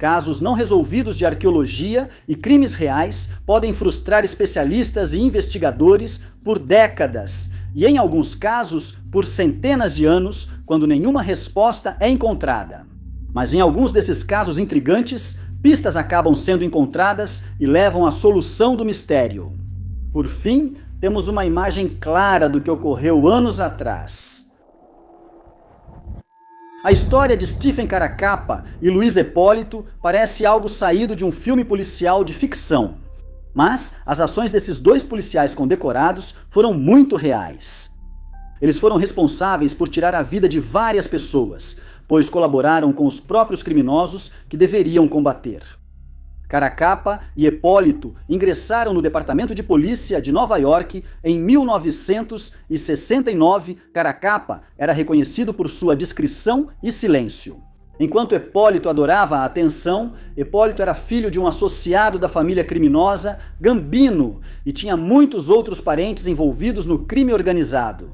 Casos não resolvidos de arqueologia e crimes reais podem frustrar especialistas e investigadores por décadas e, em alguns casos, por centenas de anos, quando nenhuma resposta é encontrada. Mas em alguns desses casos intrigantes, pistas acabam sendo encontradas e levam à solução do mistério. Por fim, temos uma imagem clara do que ocorreu anos atrás. A história de Stephen Caracappa e Luiz Hipólito parece algo saído de um filme policial de ficção. Mas as ações desses dois policiais condecorados foram muito reais. Eles foram responsáveis por tirar a vida de várias pessoas, pois colaboraram com os próprios criminosos que deveriam combater. Caracappa e Hipólito ingressaram no Departamento de Polícia de Nova York em 1969. Caracappa era reconhecido por sua discrição e silêncio. Enquanto Hipólito adorava a atenção, Hipólito era filho de um associado da família criminosa Gambino e tinha muitos outros parentes envolvidos no crime organizado.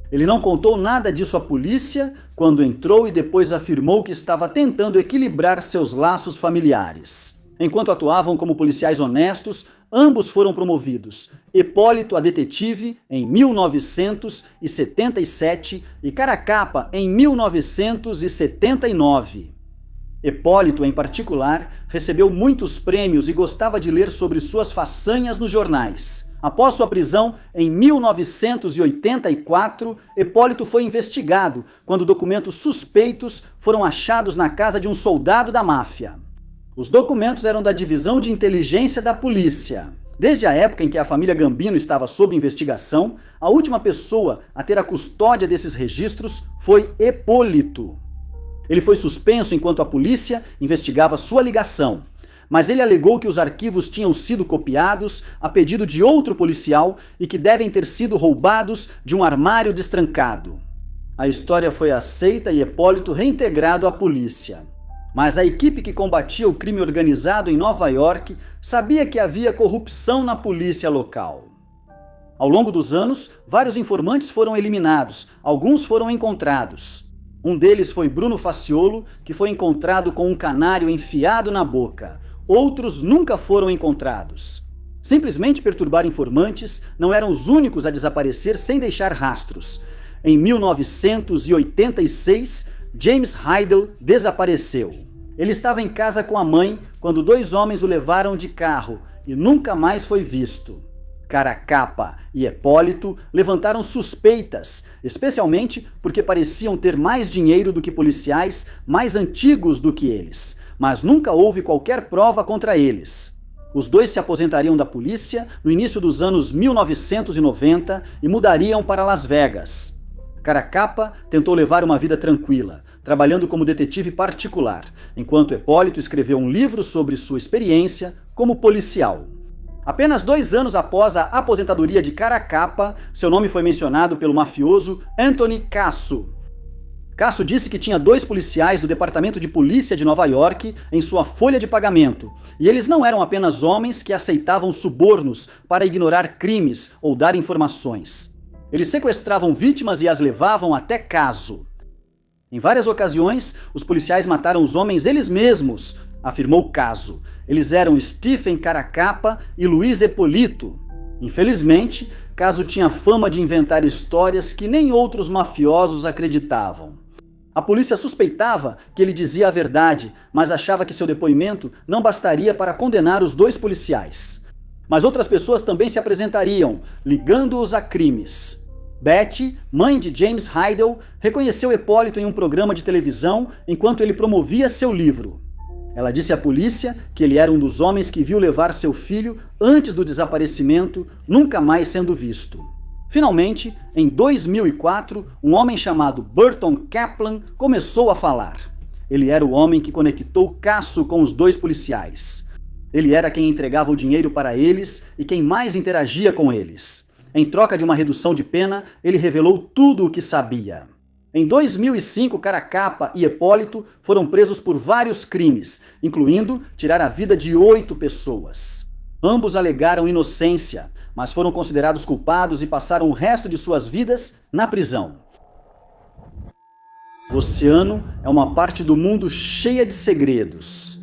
Ele não contou nada disso à polícia quando entrou e depois afirmou que estava tentando equilibrar seus laços familiares. Enquanto atuavam como policiais honestos, ambos foram promovidos. Hipólito a detetive em 1977 e Caracappa em 1979. Hipólito, em particular, recebeu muitos prêmios e gostava de ler sobre suas façanhas nos jornais. Após sua prisão, em 1984, Hipólito foi investigado quando documentos suspeitos foram achados na casa de um soldado da máfia. Os documentos eram da Divisão de Inteligência da Polícia. Desde a época em que a família Gambino estava sob investigação, a última pessoa a ter a custódia desses registros foi Hipólito. Ele foi suspenso enquanto a polícia investigava sua ligação, mas ele alegou que os arquivos tinham sido copiados a pedido de outro policial e que devem ter sido roubados de um armário destrancado. A história foi aceita e Hipólito reintegrado à polícia. Mas a equipe que combatia o crime organizado em Nova York sabia que havia corrupção na polícia local. Ao longo dos anos, vários informantes foram eliminados, alguns foram encontrados. Um deles foi Bruno Faciolo, que foi encontrado com um canário enfiado na boca. Outros nunca foram encontrados. Simplesmente perturbar informantes não eram os únicos a desaparecer sem deixar rastros. Em 1986, James Heidel desapareceu. Ele estava em casa com a mãe quando dois homens o levaram de carro e nunca mais foi visto. Caracappa e Hipólito levantaram suspeitas, especialmente porque pareciam ter mais dinheiro do que policiais mais antigos do que eles, mas nunca houve qualquer prova contra eles. Os dois se aposentariam da polícia no início dos anos 1990 e mudariam para Las Vegas. Caracappa tentou levar uma vida tranquila, trabalhando como detetive particular, enquanto Hipólito escreveu um livro sobre sua experiência como policial. Apenas 2 anos após a aposentadoria de Caracappa, seu nome foi mencionado pelo mafioso Anthony Casso. Casso disse que tinha 2 policiais do Departamento de Polícia de Nova York em sua folha de pagamento, e eles não eram apenas homens que aceitavam subornos para ignorar crimes ou dar informações. Eles sequestravam vítimas e as levavam até Caso. Em várias ocasiões, os policiais mataram os homens eles mesmos, afirmou Caso. Eles eram Stephen Caracappa e Luiz Hipólito. Infelizmente, Caso tinha fama de inventar histórias que nem outros mafiosos acreditavam. A polícia suspeitava que ele dizia a verdade, mas achava que seu depoimento não bastaria para condenar os 2 policiais. Mas outras pessoas também se apresentariam, ligando-os a crimes. Betty, mãe de James Heidel, reconheceu Hipólito em um programa de televisão enquanto ele promovia seu livro. Ela disse à polícia que ele era um dos homens que viu levar seu filho antes do desaparecimento, nunca mais sendo visto. Finalmente, em 2004, um homem chamado Burton Kaplan começou a falar. Ele era o homem que conectou Casso com os 2 policiais. Ele era quem entregava o dinheiro para eles e quem mais interagia com eles. Em troca de uma redução de pena, ele revelou tudo o que sabia. Em 2005, Caracappa e Hipólito foram presos por vários crimes, incluindo tirar a vida de 8 pessoas. Ambos alegaram inocência, mas foram considerados culpados e passaram o resto de suas vidas na prisão. O oceano é uma parte do mundo cheia de segredos.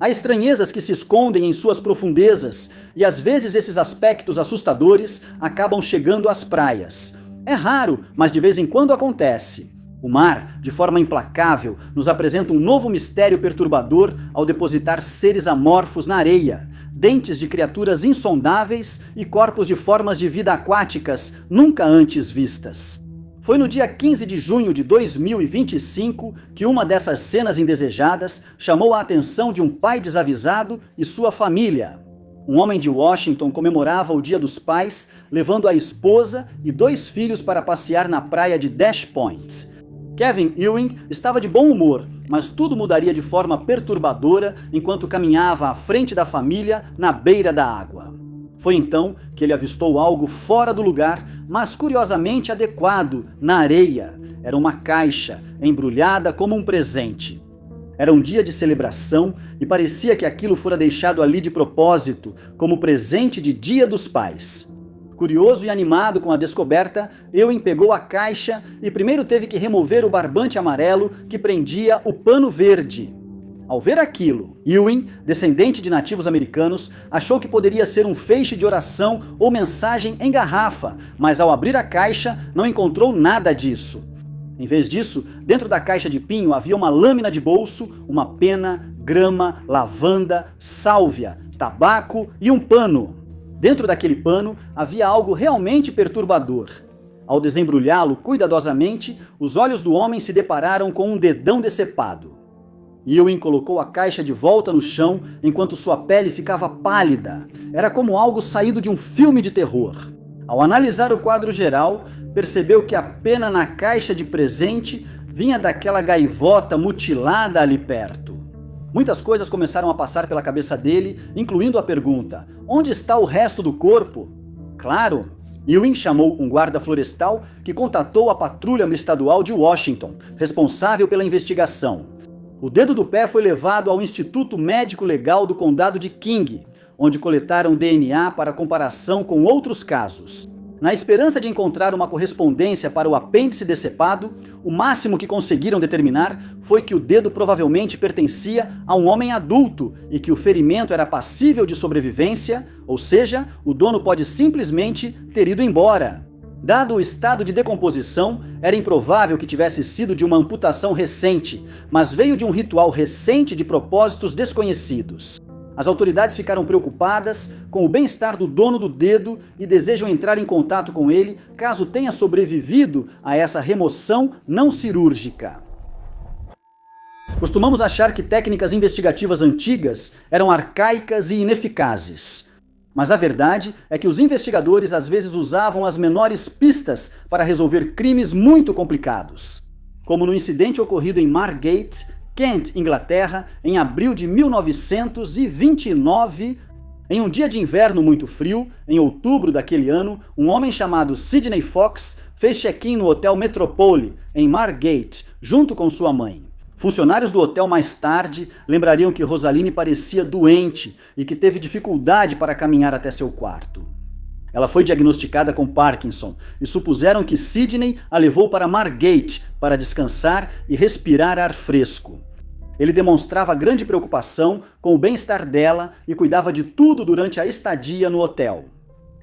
Há estranhezas que se escondem em suas profundezas e às vezes esses aspectos assustadores acabam chegando às praias. É raro, mas de vez em quando acontece. O mar, de forma implacável, nos apresenta um novo mistério perturbador ao depositar seres amorfos na areia, dentes de criaturas insondáveis e corpos de formas de vida aquáticas nunca antes vistas. Foi no dia 15 de junho de 2025 que uma dessas cenas indesejadas chamou a atenção de um pai desavisado e sua família. Um homem de Washington comemorava o Dia dos Pais, levando a esposa e 2 filhos para passear na praia de Dash Point. Kevin Ewing estava de bom humor, mas tudo mudaria de forma perturbadora enquanto caminhava à frente da família na beira da água. Foi então que ele avistou algo fora do lugar, mas curiosamente adequado, na areia. Era uma caixa, embrulhada como um presente. Era um dia de celebração e parecia que aquilo fora deixado ali de propósito, como presente de Dia dos Pais. Curioso e animado com a descoberta, Ewing pegou a caixa e primeiro teve que remover o barbante amarelo que prendia o pano verde. Ao ver aquilo, Ewing, descendente de nativos americanos, achou que poderia ser um feixe de oração ou mensagem em garrafa, mas ao abrir a caixa não encontrou nada disso. Em vez disso, dentro da caixa de pinho havia uma lâmina de bolso, uma pena, grama, lavanda, sálvia, tabaco e um pano. Dentro daquele pano havia algo realmente perturbador. Ao desembrulhá-lo cuidadosamente, os olhos do homem se depararam com um dedão decepado. Ewing colocou a caixa de volta no chão enquanto sua pele ficava pálida. Era como algo saído de um filme de terror. Ao analisar o quadro geral, percebeu que a pena na caixa de presente vinha daquela gaivota mutilada ali perto. Muitas coisas começaram a passar pela cabeça dele, incluindo a pergunta: onde está o resto do corpo? Claro, Ewing chamou um guarda florestal que contatou a patrulha estadual de Washington, responsável pela investigação. O dedo do pé foi levado ao Instituto Médico Legal do Condado de King, onde coletaram DNA para comparação com outros casos. Na esperança de encontrar uma correspondência para o apêndice decepado, o máximo que conseguiram determinar foi que o dedo provavelmente pertencia a um homem adulto e que o ferimento era passível de sobrevivência, ou seja, o dono pode simplesmente ter ido embora. Dado o estado de decomposição, era improvável que tivesse sido de uma amputação recente, mas veio de um ritual recente de propósitos desconhecidos. As autoridades ficaram preocupadas com o bem-estar do dono do dedo e desejam entrar em contato com ele caso tenha sobrevivido a essa remoção não cirúrgica. Costumamos achar que técnicas investigativas antigas eram arcaicas e ineficazes. Mas a verdade é que os investigadores às vezes usavam as menores pistas para resolver crimes muito complicados. Como no incidente ocorrido em Margate, Kent, Inglaterra, em abril de 1929, em um dia de inverno muito frio, em outubro daquele ano, um homem chamado Sidney Fox fez check-in no Hotel Metropole, em Margate, junto com sua mãe. Funcionários do hotel mais tarde lembrariam que Rosaline parecia doente e que teve dificuldade para caminhar até seu quarto. Ela foi diagnosticada com Parkinson e supuseram que Sidney a levou para Margate para descansar e respirar ar fresco. Ele demonstrava grande preocupação com o bem-estar dela e cuidava de tudo durante a estadia no hotel.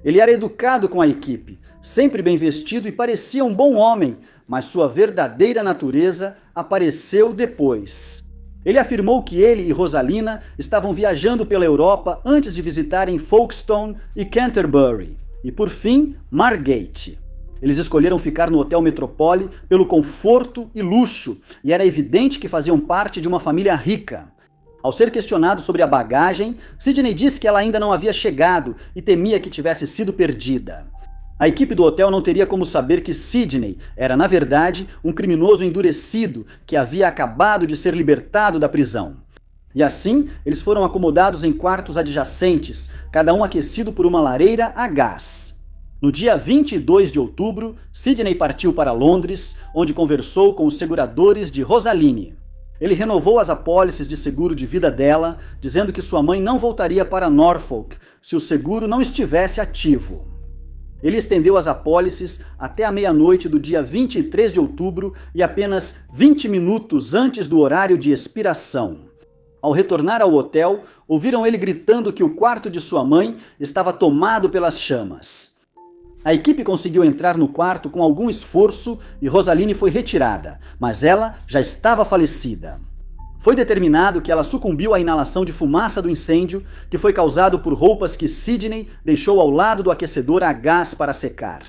Ele era educado com a equipe, sempre bem vestido e parecia um bom homem, mas sua verdadeira natureza apareceu depois. Ele afirmou que ele e Rosalina estavam viajando pela Europa antes de visitarem Folkestone e Canterbury, e por fim, Margate. Eles escolheram ficar no Hotel Metropole pelo conforto e luxo, e era evidente que faziam parte de uma família rica. Ao ser questionado sobre a bagagem, Sidney disse que ela ainda não havia chegado e temia que tivesse sido perdida. A equipe do hotel não teria como saber que Sidney era, na verdade, um criminoso endurecido que havia acabado de ser libertado da prisão. E assim, eles foram acomodados em quartos adjacentes, cada um aquecido por uma lareira a gás. No dia 22 de outubro, Sidney partiu para Londres, onde conversou com os seguradores de Rosaline. Ele renovou as apólices de seguro de vida dela, dizendo que sua mãe não voltaria para Norfolk se o seguro não estivesse ativo. Ele estendeu as apólices até a meia-noite do dia 23 de outubro e apenas 20 minutos antes do horário de expiração. Ao retornar ao hotel, ouviram ele gritando que o quarto de sua mãe estava tomado pelas chamas. A equipe conseguiu entrar no quarto com algum esforço e Rosaline foi retirada, mas ela já estava falecida. Foi determinado que ela sucumbiu à inalação de fumaça do incêndio, que foi causado por roupas que Sidney deixou ao lado do aquecedor a gás para secar.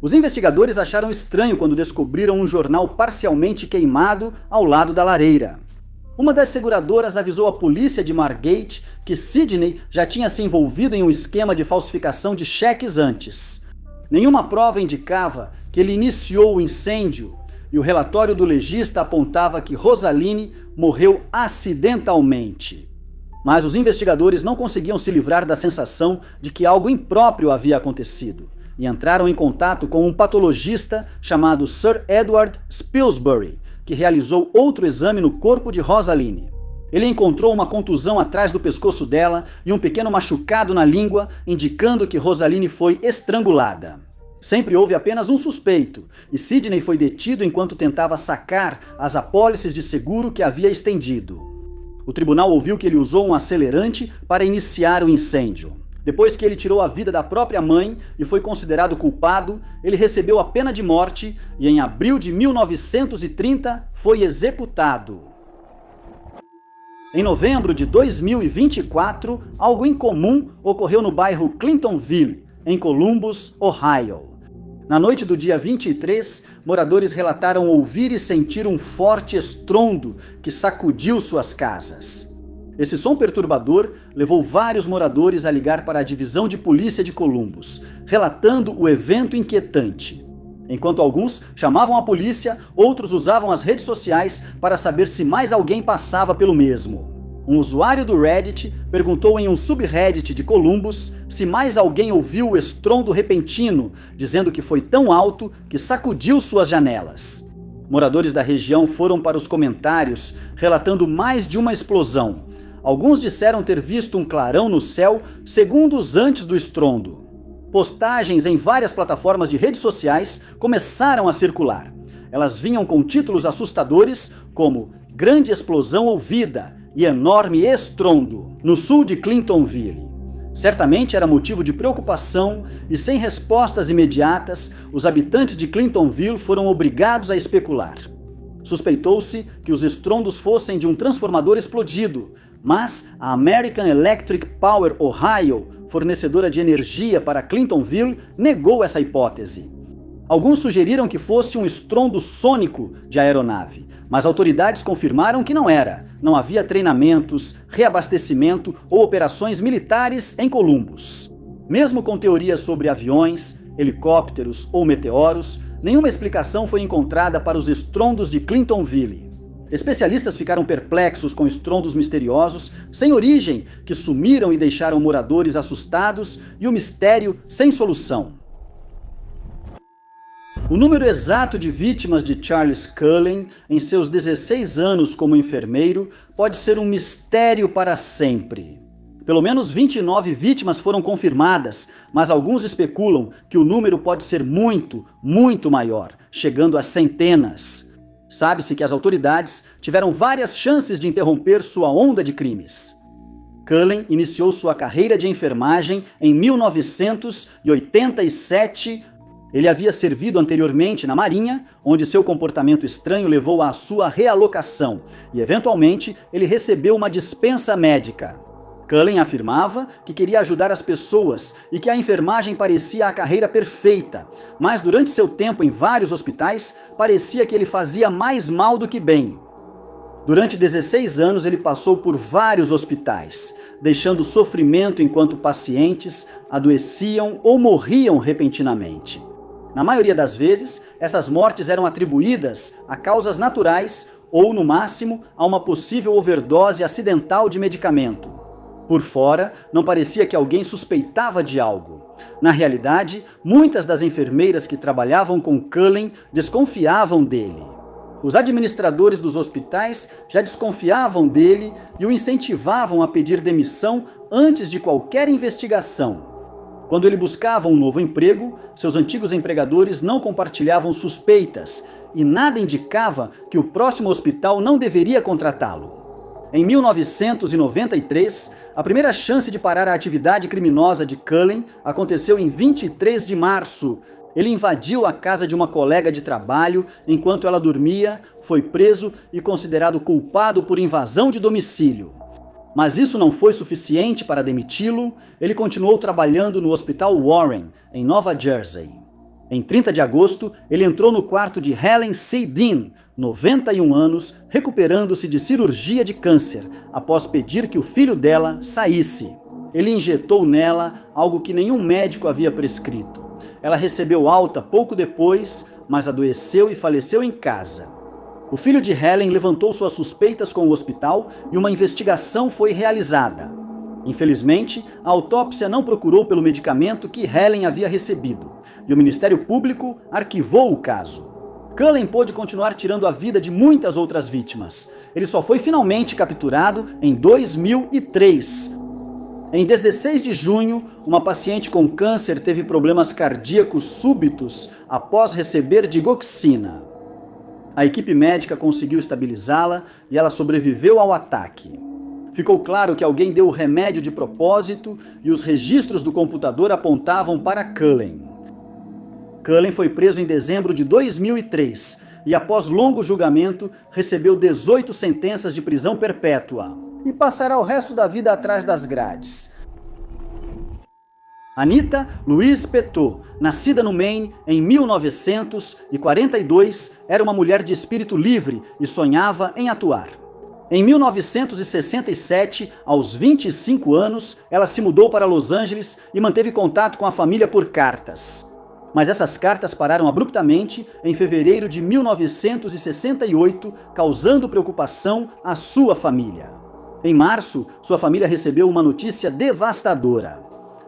Os investigadores acharam estranho quando descobriram um jornal parcialmente queimado ao lado da lareira. Uma das seguradoras avisou a polícia de Margate que Sidney já tinha se envolvido em um esquema de falsificação de cheques antes. Nenhuma prova indicava que ele iniciou o incêndio e o relatório do legista apontava que Rosaline morreu acidentalmente. Mas os investigadores não conseguiam se livrar da sensação de que algo impróprio havia acontecido e entraram em contato com um patologista chamado Sir Edward Spilsbury, que realizou outro exame no corpo de Rosaline. Ele encontrou uma contusão atrás do pescoço dela e um pequeno machucado na língua, indicando que Rosaline foi estrangulada. Sempre houve apenas um suspeito, e Sidney foi detido enquanto tentava sacar as apólices de seguro que havia estendido. O tribunal ouviu que ele usou um acelerante para iniciar o incêndio. Depois que ele tirou a vida da própria mãe e foi considerado culpado, ele recebeu a pena de morte e em abril de 1930 foi executado. Em novembro de 2024, algo incomum ocorreu no bairro Clintonville, em Columbus, Ohio. Na noite do dia 23, moradores relataram ouvir e sentir um forte estrondo que sacudiu suas casas. Esse som perturbador levou vários moradores a ligar para a divisão de polícia de Columbus, relatando o evento inquietante. Enquanto alguns chamavam a polícia, outros usavam as redes sociais para saber se mais alguém passava pelo mesmo. Um usuário do Reddit perguntou em um subreddit de Columbus se mais alguém ouviu o estrondo repentino, dizendo que foi tão alto que sacudiu suas janelas. Moradores da região foram para os comentários, relatando mais de uma explosão. Alguns disseram ter visto um clarão no céu segundos antes do estrondo. Postagens em várias plataformas de redes sociais começaram a circular. Elas vinham com títulos assustadores como Grande Explosão Ouvida e Enorme Estrondo, no sul de Clintonville. Certamente era motivo de preocupação e, sem respostas imediatas, os habitantes de Clintonville foram obrigados a especular. Suspeitou-se que os estrondos fossem de um transformador explodido, mas a American Electric Power Ohio, fornecedora de energia para Clintonville, negou essa hipótese. Alguns sugeriram que fosse um estrondo sônico de aeronave, mas autoridades confirmaram que não era. Não havia treinamentos, reabastecimento ou operações militares em Columbus. Mesmo com teorias sobre aviões, helicópteros ou meteoros, nenhuma explicação foi encontrada para os estrondos de Clintonville. Especialistas ficaram perplexos com estrondos misteriosos, sem origem, que sumiram e deixaram moradores assustados e o mistério sem solução. O número exato de vítimas de Charles Cullen em seus 16 anos como enfermeiro pode ser um mistério para sempre. Pelo menos 29 vítimas foram confirmadas, mas alguns especulam que o número pode ser muito, muito maior, chegando a centenas. Sabe-se que as autoridades tiveram várias chances de interromper sua onda de crimes. Cullen iniciou sua carreira de enfermagem em 1987. Ele havia servido anteriormente na Marinha, onde seu comportamento estranho levou à sua realocação, e eventualmente ele recebeu uma dispensa médica. Cullen afirmava que queria ajudar as pessoas e que a enfermagem parecia a carreira perfeita, mas durante seu tempo em vários hospitais, parecia que ele fazia mais mal do que bem. Durante 16 anos ele passou por vários hospitais, deixando sofrimento enquanto pacientes adoeciam ou morriam repentinamente. Na maioria das vezes, essas mortes eram atribuídas a causas naturais ou, no máximo, a uma possível overdose acidental de medicamento. Por fora, não parecia que alguém suspeitava de algo. Na realidade, muitas das enfermeiras que trabalhavam com Cullen desconfiavam dele. Os administradores dos hospitais já desconfiavam dele e o incentivavam a pedir demissão antes de qualquer investigação. Quando ele buscava um novo emprego, seus antigos empregadores não compartilhavam suspeitas e nada indicava que o próximo hospital não deveria contratá-lo. Em 1993, a primeira chance de parar a atividade criminosa de Cullen aconteceu em 23 de março. Ele invadiu a casa de uma colega de trabalho enquanto ela dormia, foi preso e considerado culpado por invasão de domicílio. Mas isso não foi suficiente para demiti-lo. Ele continuou trabalhando no Hospital Warren, em Nova Jersey. Em 30 de agosto, ele entrou no quarto de Helen C. Dean, 91 anos, recuperando-se de cirurgia de câncer, após pedir que o filho dela saísse. Ele injetou nela algo que nenhum médico havia prescrito. Ela recebeu alta pouco depois, mas adoeceu e faleceu em casa. O filho de Helen levantou suas suspeitas com o hospital e uma investigação foi realizada. Infelizmente, a autópsia não procurou pelo medicamento que Helen havia recebido, e o Ministério Público arquivou o caso. Cullen pôde continuar tirando a vida de muitas outras vítimas. Ele só foi finalmente capturado em 2003. Em 16 de junho, uma paciente com câncer teve problemas cardíacos súbitos após receber digoxina. A equipe médica conseguiu estabilizá-la e ela sobreviveu ao ataque. Ficou claro que alguém deu o remédio de propósito e os registros do computador apontavam para Cullen. Cullen foi preso em dezembro de 2003 e, após longo julgamento, recebeu 18 sentenças de prisão perpétua e passará o resto da vida atrás das grades. Anita Louise Petot, nascida no Maine em 1942, era uma mulher de espírito livre e sonhava em atuar. Em 1967, aos 25 anos, ela se mudou para Los Angeles e manteve contato com a família por cartas. Mas essas cartas pararam abruptamente em fevereiro de 1968, causando preocupação à sua família. Em março, sua família recebeu uma notícia devastadora.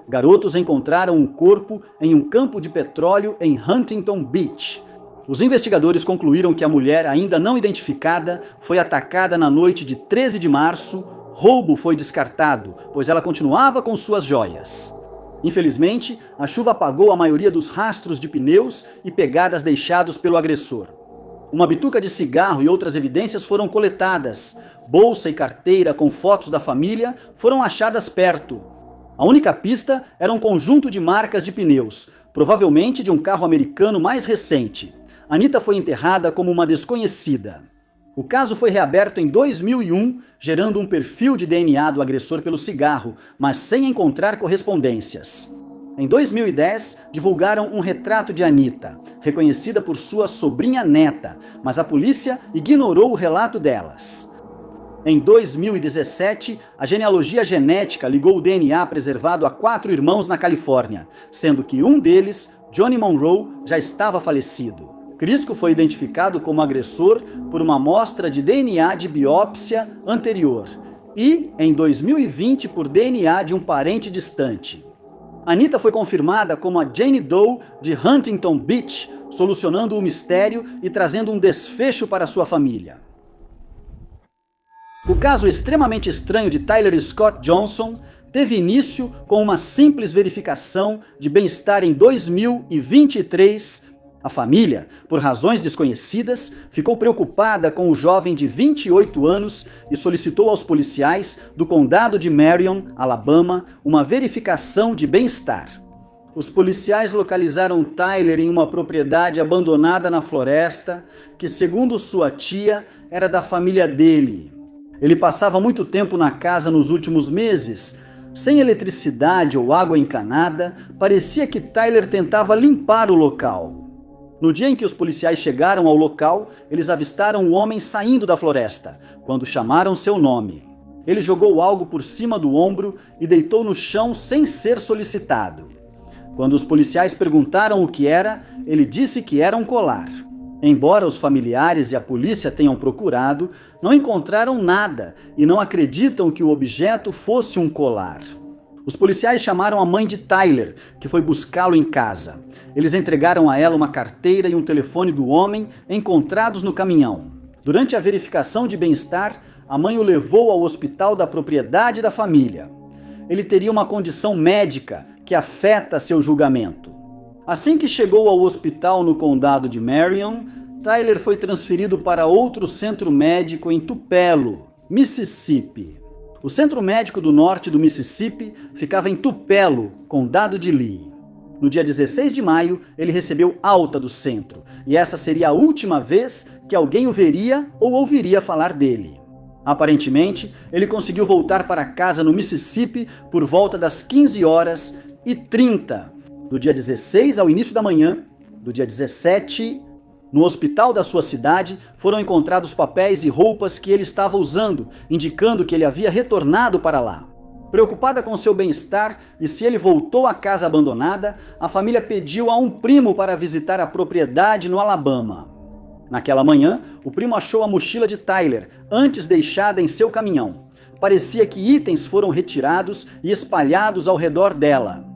Garotos encontraram um corpo em um campo de petróleo em Huntington Beach. Os investigadores concluíram que a mulher, ainda não identificada, foi atacada na noite de 13 de março. Roubo foi descartado, pois ela continuava com suas joias. Infelizmente, a chuva apagou a maioria dos rastros de pneus e pegadas deixados pelo agressor. Uma bituca de cigarro e outras evidências foram coletadas. Bolsa e carteira com fotos da família foram achadas perto. A única pista era um conjunto de marcas de pneus, provavelmente de um carro americano mais recente. Anita foi enterrada como uma desconhecida. O caso foi reaberto em 2001, gerando um perfil de DNA do agressor pelo cigarro, mas sem encontrar correspondências. Em 2010, divulgaram um retrato de Anita, reconhecida por sua sobrinha neta, mas a polícia ignorou o relato delas. Em 2017, a genealogia genética ligou o DNA preservado a 4 irmãos na Califórnia, sendo que um deles, Johnny Monroe, já estava falecido. Crisco foi identificado como agressor por uma amostra de DNA de biópsia anterior e, em 2020, por DNA de um parente distante. Anita foi confirmada como a Jane Doe de Huntington Beach, solucionando o mistério e trazendo um desfecho para sua família. O caso extremamente estranho de Tyler Scott Johnson teve início com uma simples verificação de bem-estar em 2023. A família, por razões desconhecidas, ficou preocupada com o jovem de 28 anos e solicitou aos policiais do condado de Marion, Alabama, uma verificação de bem-estar. Os policiais localizaram Tyler em uma propriedade abandonada na floresta, que, segundo sua tia, era da família dele. Ele passava muito tempo na casa nos últimos meses. Sem eletricidade ou água encanada, parecia que Tyler tentava limpar o local. No dia em que os policiais chegaram ao local, eles avistaram um homem saindo da floresta, quando chamaram seu nome. Ele jogou algo por cima do ombro e deitou no chão sem ser solicitado. Quando os policiais perguntaram o que era, ele disse que era um colar. Embora os familiares e a polícia tenham procurado, não encontraram nada e não acreditam que o objeto fosse um colar. Os policiais chamaram a mãe de Tyler, que foi buscá-lo em casa. Eles entregaram a ela uma carteira e um telefone do homem encontrados no caminhão. Durante a verificação de bem-estar, a mãe o levou ao hospital da propriedade da família. Ele teria uma condição médica que afeta seu julgamento. Assim que chegou ao hospital no condado de Marion, Tyler foi transferido para outro centro médico em Tupelo. Mississippi. O Centro Médico do Norte do Mississippi ficava em Tupelo, condado de Lee. No dia 16 de maio, ele recebeu alta do centro, e essa seria a última vez que alguém o veria ou ouviria falar dele. Aparentemente, ele conseguiu voltar para casa no Mississippi por volta das 15h30, do dia 16 ao início da manhã. Do dia 17, no hospital da sua cidade, foram encontrados papéis e roupas que ele estava usando, indicando que ele havia retornado para lá. Preocupada com seu bem-estar e se ele voltou à casa abandonada, a família pediu a um primo para visitar a propriedade no Alabama. Naquela manhã, o primo achou a mochila de Tyler, antes deixada em seu caminhão. Parecia que itens foram retirados e espalhados ao redor dela.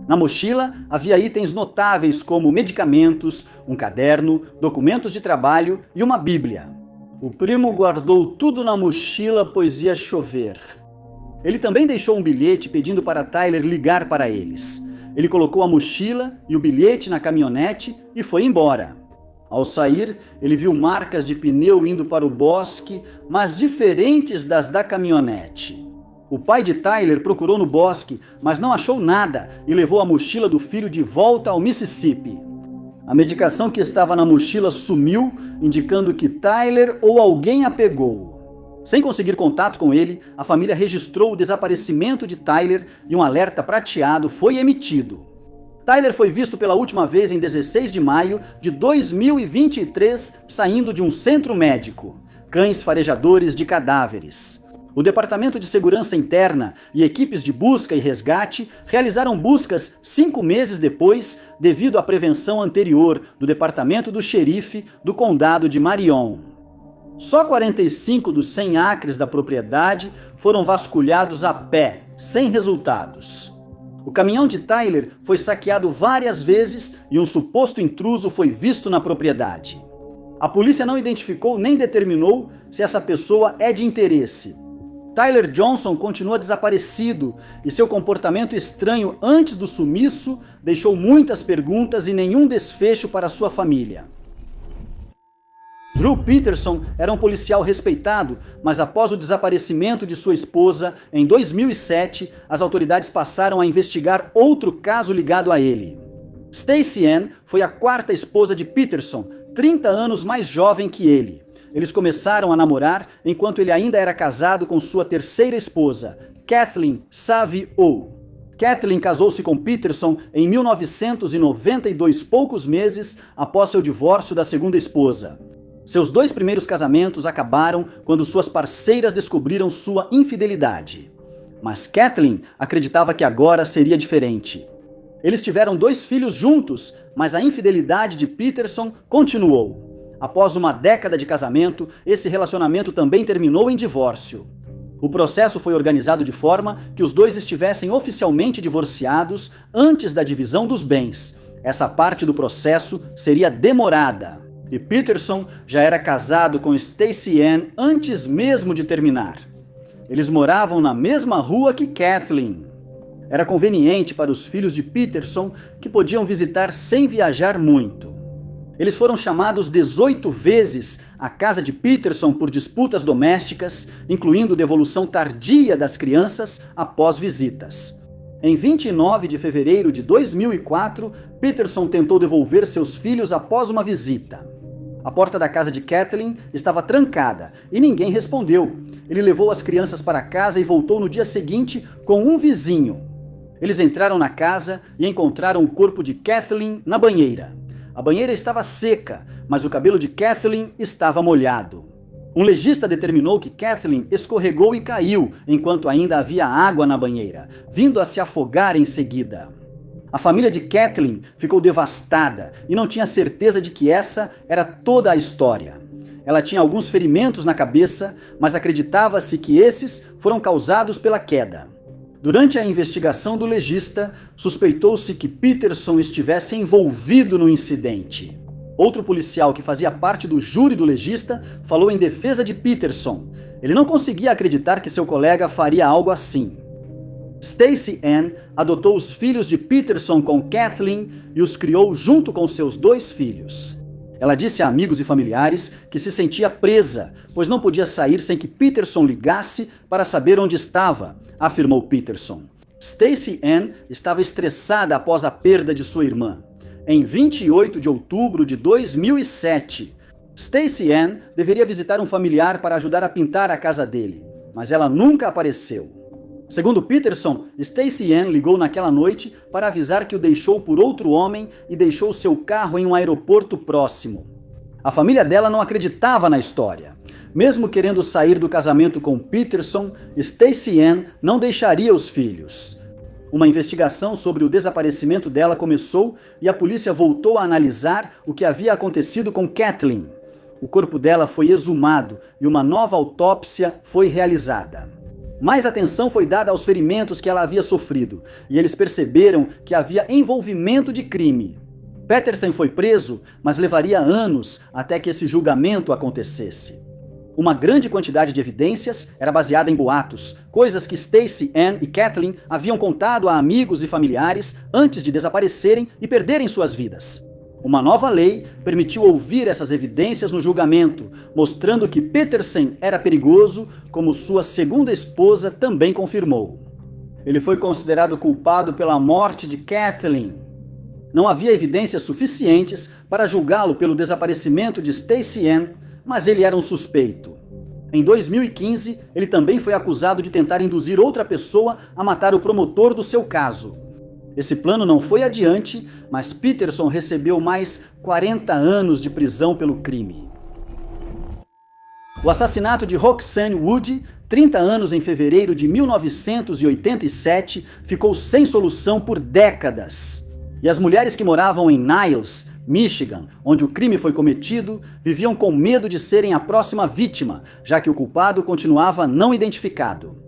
Na mochila, havia itens notáveis como medicamentos, um caderno, documentos de trabalho e uma Bíblia. O primo guardou tudo na mochila, pois ia chover. Ele também deixou um bilhete pedindo para Tyler ligar para eles. Ele colocou a mochila e o bilhete na caminhonete e foi embora. Ao sair, ele viu marcas de pneu indo para o bosque, mas diferentes das da caminhonete. O pai de Tyler procurou no bosque, mas não achou nada e levou a mochila do filho de volta ao Mississippi. A medicação que estava na mochila sumiu, indicando que Tyler ou alguém a pegou. Sem conseguir contato com ele, a família registrou o desaparecimento de Tyler e um alerta prateado foi emitido. Tyler foi visto pela última vez em 16 de maio de 2023, saindo de um centro médico. Cães farejadores de cadáveres. O Departamento de Segurança Interna e equipes de busca e resgate realizaram buscas 5 meses depois, devido à prevenção anterior do Departamento do Xerife do Condado de Marion. Só 45 dos 100 acres da propriedade foram vasculhados a pé, sem resultados. O caminhão de Tyler foi saqueado várias vezes e um suposto intruso foi visto na propriedade. A polícia não identificou nem determinou se essa pessoa é de interesse. Tyler Johnson continua desaparecido e seu comportamento estranho antes do sumiço deixou muitas perguntas e nenhum desfecho para sua família. Drew Peterson era um policial respeitado, mas após o desaparecimento de sua esposa, em 2007, as autoridades passaram a investigar outro caso ligado a ele. Stacey Ann foi a 4ª esposa de Peterson, 30 anos mais jovem que ele. Eles começaram a namorar enquanto ele ainda era casado com sua 3ª esposa, Kathleen Savio. Kathleen casou-se com Peterson em 1992, poucos meses após seu divórcio da 2ª esposa. Seus 2 primeiros casamentos acabaram quando suas parceiras descobriram sua infidelidade. Mas Kathleen acreditava que agora seria diferente. Eles tiveram 2 filhos juntos, mas a infidelidade de Peterson continuou. Após uma década de casamento, esse relacionamento também terminou em divórcio. O processo foi organizado de forma que os dois estivessem oficialmente divorciados antes da divisão dos bens. Essa parte do processo seria demorada. E Peterson já era casado com Stacey Ann antes mesmo de terminar. Eles moravam na mesma rua que Kathleen. Era conveniente para os filhos de Peterson, que podiam visitar sem viajar muito. Eles foram chamados 18 vezes à casa de Peterson por disputas domésticas, incluindo devolução tardia das crianças após visitas. Em 29 de fevereiro de 2004, Peterson tentou devolver seus filhos após uma visita. A porta da casa de Kathleen estava trancada e ninguém respondeu. Ele levou as crianças para casa e voltou no dia seguinte com um vizinho. Eles entraram na casa e encontraram o corpo de Kathleen na banheira. A banheira estava seca, mas o cabelo de Kathleen estava molhado. Um legista determinou que Kathleen escorregou e caiu enquanto ainda havia água na banheira, vindo a se afogar em seguida. A família de Kathleen ficou devastada e não tinha certeza de que essa era toda a história. Ela tinha alguns ferimentos na cabeça, mas acreditava-se que esses foram causados pela queda. Durante a investigação do legista, suspeitou-se que Peterson estivesse envolvido no incidente. Outro policial que fazia parte do júri do legista falou em defesa de Peterson. Ele não conseguia acreditar que seu colega faria algo assim. Stacey Ann adotou os filhos de Peterson com Kathleen e os criou junto com seus 2 filhos. Ela disse a amigos e familiares que se sentia presa, pois não podia sair sem que Peterson ligasse para saber onde estava, afirmou Peterson. Stacey Ann estava estressada após a perda de sua irmã. Em 28 de outubro de 2007, Stacey Ann deveria visitar um familiar para ajudar a pintar a casa dele, mas ela nunca apareceu. Segundo Peterson, Stacey Ann ligou naquela noite para avisar que o deixou por outro homem e deixou seu carro em um aeroporto próximo. A família dela não acreditava na história. Mesmo querendo sair do casamento com Peterson, Stacey Ann não deixaria os filhos. Uma investigação sobre o desaparecimento dela começou e a polícia voltou a analisar o que havia acontecido com Kathleen. O corpo dela foi exumado e uma nova autópsia foi realizada. Mais atenção foi dada aos ferimentos que ela havia sofrido e eles perceberam que havia envolvimento de crime. Peterson foi preso, mas levaria anos até que esse julgamento acontecesse. Uma grande quantidade de evidências era baseada em boatos, coisas que Stacey Ann e Kathleen haviam contado a amigos e familiares antes de desaparecerem e perderem suas vidas. Uma nova lei permitiu ouvir essas evidências no julgamento, mostrando que Peterson era perigoso, como sua segunda esposa também confirmou. Ele foi considerado culpado pela morte de Kathleen. Não havia evidências suficientes para julgá-lo pelo desaparecimento de Stacey Ann, mas ele era um suspeito. Em 2015, ele também foi acusado de tentar induzir outra pessoa a matar o promotor do seu caso. Esse plano não foi adiante, mas Peterson recebeu mais 40 anos de prisão pelo crime. O assassinato de Roxanne Wood, 30 anos em fevereiro de 1987, ficou sem solução por décadas. E as mulheres que moravam em Niles, Michigan, onde o crime foi cometido, viviam com medo de serem a próxima vítima, já que o culpado continuava não identificado.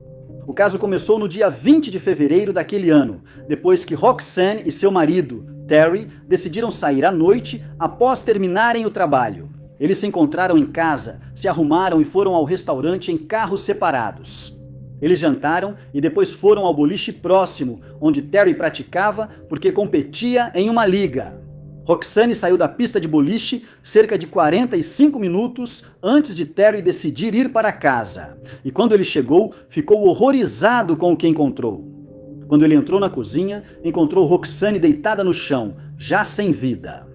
O caso começou no dia 20 de fevereiro daquele ano, depois que Roxanne e seu marido, Terry, decidiram sair à noite após terminarem o trabalho. Eles se encontraram em casa, se arrumaram e foram ao restaurante em carros separados. Eles jantaram e depois foram ao boliche próximo, onde Terry praticava porque competia em uma liga. Roxanne saiu da pista de boliche cerca de 45 minutos antes de Terry decidir ir para casa. E quando ele chegou, ficou horrorizado com o que encontrou. Quando ele entrou na cozinha, encontrou Roxanne deitada no chão, já sem vida.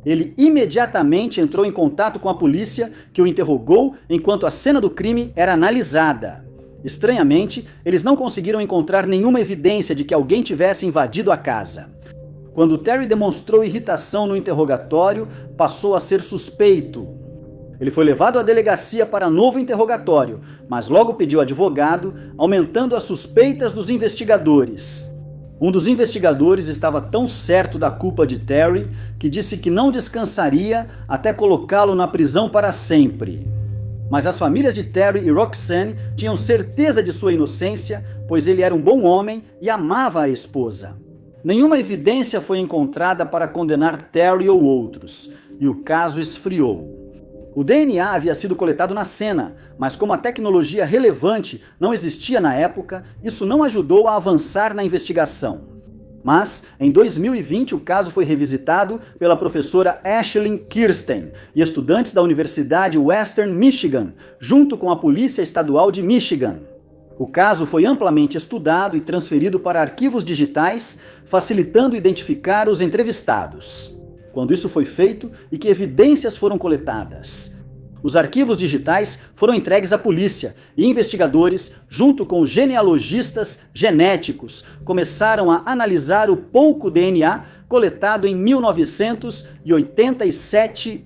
Ele imediatamente entrou em contato com a polícia, que o interrogou enquanto a cena do crime era analisada. Estranhamente, eles não conseguiram encontrar nenhuma evidência de que alguém tivesse invadido a casa. Quando Terry demonstrou irritação no interrogatório, passou a ser suspeito. Ele foi levado à delegacia para novo interrogatório, mas logo pediu advogado, aumentando as suspeitas dos investigadores. Um dos investigadores estava tão certo da culpa de Terry que disse que não descansaria até colocá-lo na prisão para sempre. Mas as famílias de Terry e Roxanne tinham certeza de sua inocência, pois ele era um bom homem e amava a esposa. Nenhuma evidência foi encontrada para condenar Terry ou outros, e o caso esfriou. O DNA havia sido coletado na cena, mas como a tecnologia relevante não existia na época, isso não ajudou a avançar na investigação. Mas, em 2020, o caso foi revisitado pela professora Ashlyn Kirsten e estudantes da Universidade Western Michigan, junto com a Polícia Estadual de Michigan. O caso foi amplamente estudado e transferido para arquivos digitais, facilitando identificar os entrevistados. Quando isso foi feito e que evidências foram coletadas? Os arquivos digitais foram entregues à polícia e investigadores, junto com genealogistas genéticos, começaram a analisar o pouco DNA coletado em 1987.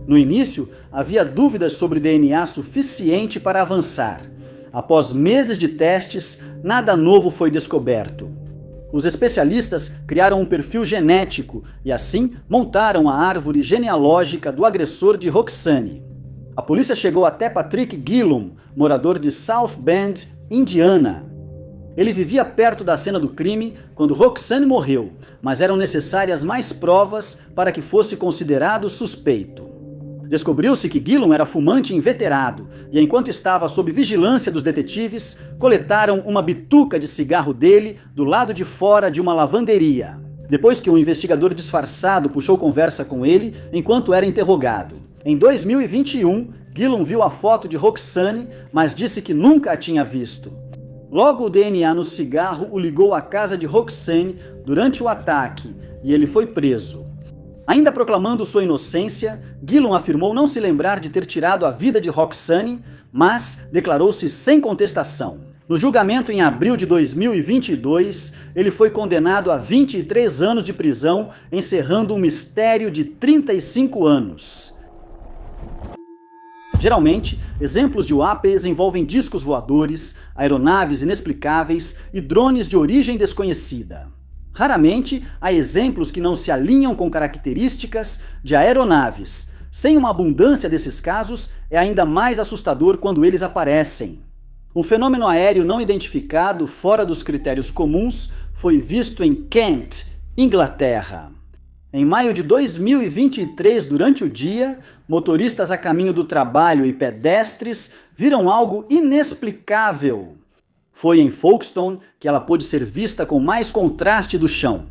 No início, havia dúvidas sobre DNA suficiente para avançar. Após meses de testes, nada novo foi descoberto. Os especialistas criaram um perfil genético e assim montaram a árvore genealógica do agressor de Roxanne. A polícia chegou até Patrick Gillum, morador de South Bend, Indiana. Ele vivia perto da cena do crime quando Roxanne morreu, mas eram necessárias mais provas para que fosse considerado suspeito. Descobriu-se que Gillum era fumante inveterado e, enquanto estava sob vigilância dos detetives, coletaram uma bituca de cigarro dele do lado de fora de uma lavanderia. depois que um investigador disfarçado puxou conversa com ele enquanto era interrogado. Em 2021, Gillum viu a foto de Roxane, mas disse que nunca a tinha visto. Logo, o DNA no cigarro o ligou à casa de Roxane durante o ataque e ele foi preso. Ainda proclamando sua inocência, Gillum afirmou não se lembrar de ter tirado a vida de Roxane, mas declarou-se sem contestação. No julgamento em abril de 2022, ele foi condenado a 23 anos de prisão, encerrando um mistério de 35 anos. Geralmente, exemplos de UAPs envolvem discos voadores, aeronaves inexplicáveis e drones de origem desconhecida. Raramente, há exemplos que não se alinham com características de aeronaves. Sem uma abundância desses casos, é ainda mais assustador quando eles aparecem. Um fenômeno aéreo não identificado, fora dos critérios comuns, foi visto em Kent, Inglaterra. Em maio de 2023, durante o dia, motoristas a caminho do trabalho e pedestres viram algo inexplicável. Foi em Folkestone que ela pôde ser vista com mais contraste do chão.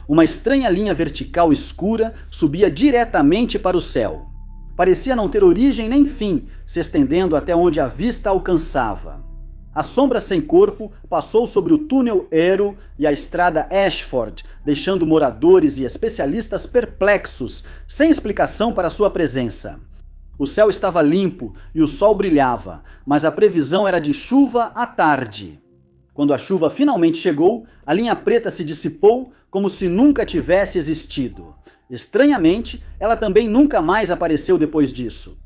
Uma estranha linha vertical escura subia diretamente para o céu. Parecia não ter origem nem fim, se estendendo até onde a vista alcançava. A sombra sem corpo passou sobre o túnel Arrow e a estrada Ashford, deixando moradores e especialistas perplexos, sem explicação para sua presença. O céu estava limpo e o sol brilhava, mas a previsão era de chuva à tarde. Quando a chuva finalmente chegou, a linha preta se dissipou como se nunca tivesse existido. Estranhamente, ela também nunca mais apareceu depois disso.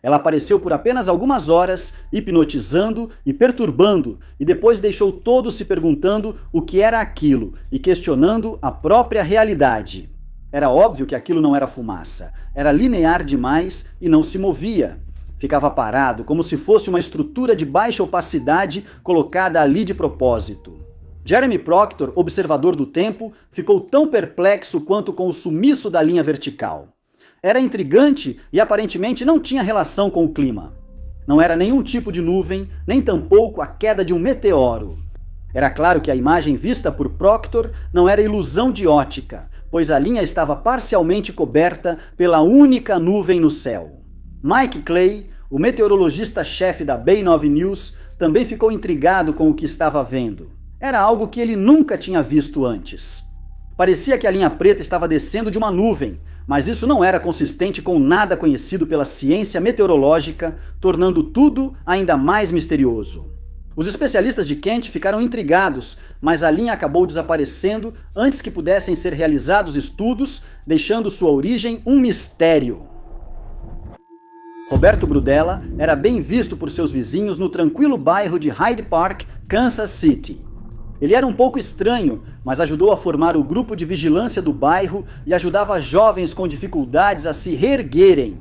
Ela apareceu por apenas algumas horas, hipnotizando e perturbando, e depois deixou todos se perguntando o que era aquilo e questionando a própria realidade. Era óbvio que aquilo não era fumaça, era linear demais e não se movia. Ficava parado, como se fosse uma estrutura de baixa opacidade colocada ali de propósito. Jeremy Proctor, observador do tempo, ficou tão perplexo quanto com o sumiço da linha vertical. Era intrigante e aparentemente não tinha relação com o clima. Não era nenhum tipo de nuvem, nem tampouco a queda de um meteoro. Era claro que a imagem vista por Proctor não era ilusão de ótica, pois a linha estava parcialmente coberta pela única nuvem no céu. Mike Clay, o meteorologista-chefe da Bay 9 News, também ficou intrigado com o que estava vendo. Era algo que ele nunca tinha visto antes. Parecia que a linha preta estava descendo de uma nuvem, mas isso não era consistente com nada conhecido pela ciência meteorológica, tornando tudo ainda mais misterioso. Os especialistas de Kent ficaram intrigados, mas a linha acabou desaparecendo antes que pudessem ser realizados estudos, deixando sua origem um mistério. Roberto Brudella era bem visto por seus vizinhos no tranquilo bairro de Hyde Park, Kansas City. Ele era um pouco estranho, mas ajudou a formar o grupo de vigilância do bairro e ajudava jovens com dificuldades a se reerguerem.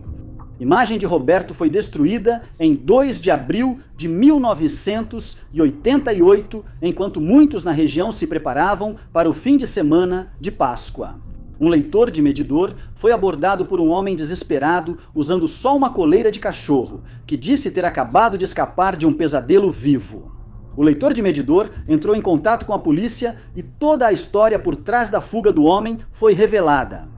A imagem de Roberto foi destruída em 2 de abril de 1988, enquanto muitos na região se preparavam para o fim de semana de Páscoa. Um leitor de medidor foi abordado por um homem desesperado usando só uma coleira de cachorro, que disse ter acabado de escapar de um pesadelo vivo. O leitor de medidor entrou em contato com a polícia e toda a história por trás da fuga do homem foi revelada.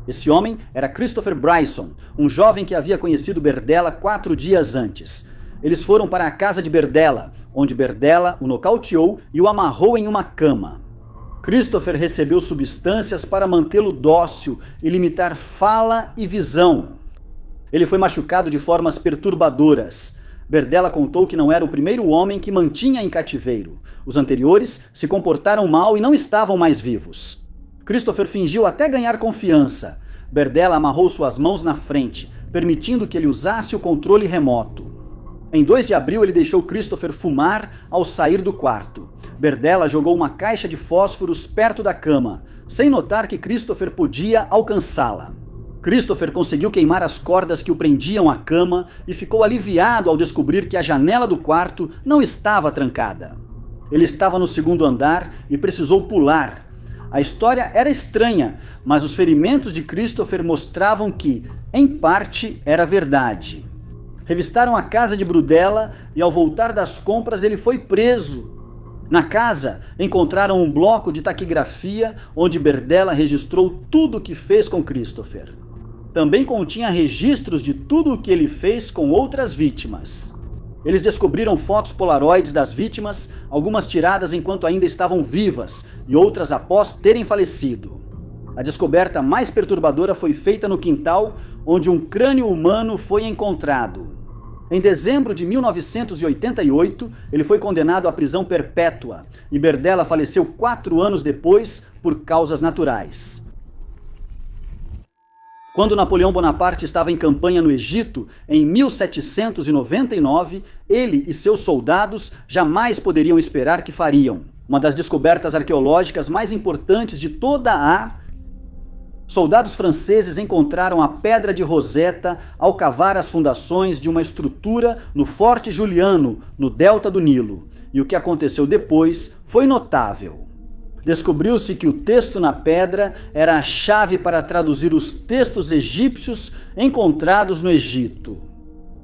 Esse homem era Christopher Bryson, um jovem que havia conhecido Berdella 4 dias antes. Eles foram para a casa de Berdella, onde Berdella o nocauteou e o amarrou em uma cama. Christopher recebeu substâncias para mantê-lo dócil e limitar fala e visão. Ele foi machucado de formas perturbadoras. Berdella contou que não era o primeiro homem que mantinha em cativeiro. Os anteriores se comportaram mal e não estavam mais vivos. Christopher fingiu até ganhar confiança. Berdella amarrou suas mãos na frente, permitindo que ele usasse o controle remoto. Em 2 de abril, ele deixou Christopher fumar ao sair do quarto. Berdella jogou uma caixa de fósforos perto da cama, sem notar que Christopher podia alcançá-la. Christopher conseguiu queimar as cordas que o prendiam à cama e ficou aliviado ao descobrir que a janela do quarto não estava trancada. Ele estava no 2º andar e precisou pular. A história era estranha, mas os ferimentos de Christopher mostravam que, em parte, era verdade. Revistaram a casa de Brudella e, ao voltar das compras, ele foi preso. Na casa, encontraram um bloco de taquigrafia onde Berdella registrou tudo o que fez com Christopher. Também continha registros de tudo o que ele fez com outras vítimas. Eles descobriram fotos polaroides das vítimas, algumas tiradas enquanto ainda estavam vivas e outras após terem falecido. A descoberta mais perturbadora foi feita no quintal, onde um crânio humano foi encontrado. Em dezembro de 1988, ele foi condenado à prisão perpétua e Berdella faleceu 4 anos depois por causas naturais. Quando Napoleão Bonaparte estava em campanha no Egito, em 1799, ele e seus soldados jamais poderiam esperar que fariam. Uma das descobertas arqueológicas mais importantes de toda a... Soldados franceses encontraram a Pedra de Roseta ao cavar as fundações de uma estrutura no Forte Juliano, no delta do Nilo. E o que aconteceu depois foi notável. Descobriu-se que o texto na pedra era a chave para traduzir os textos egípcios encontrados no Egito.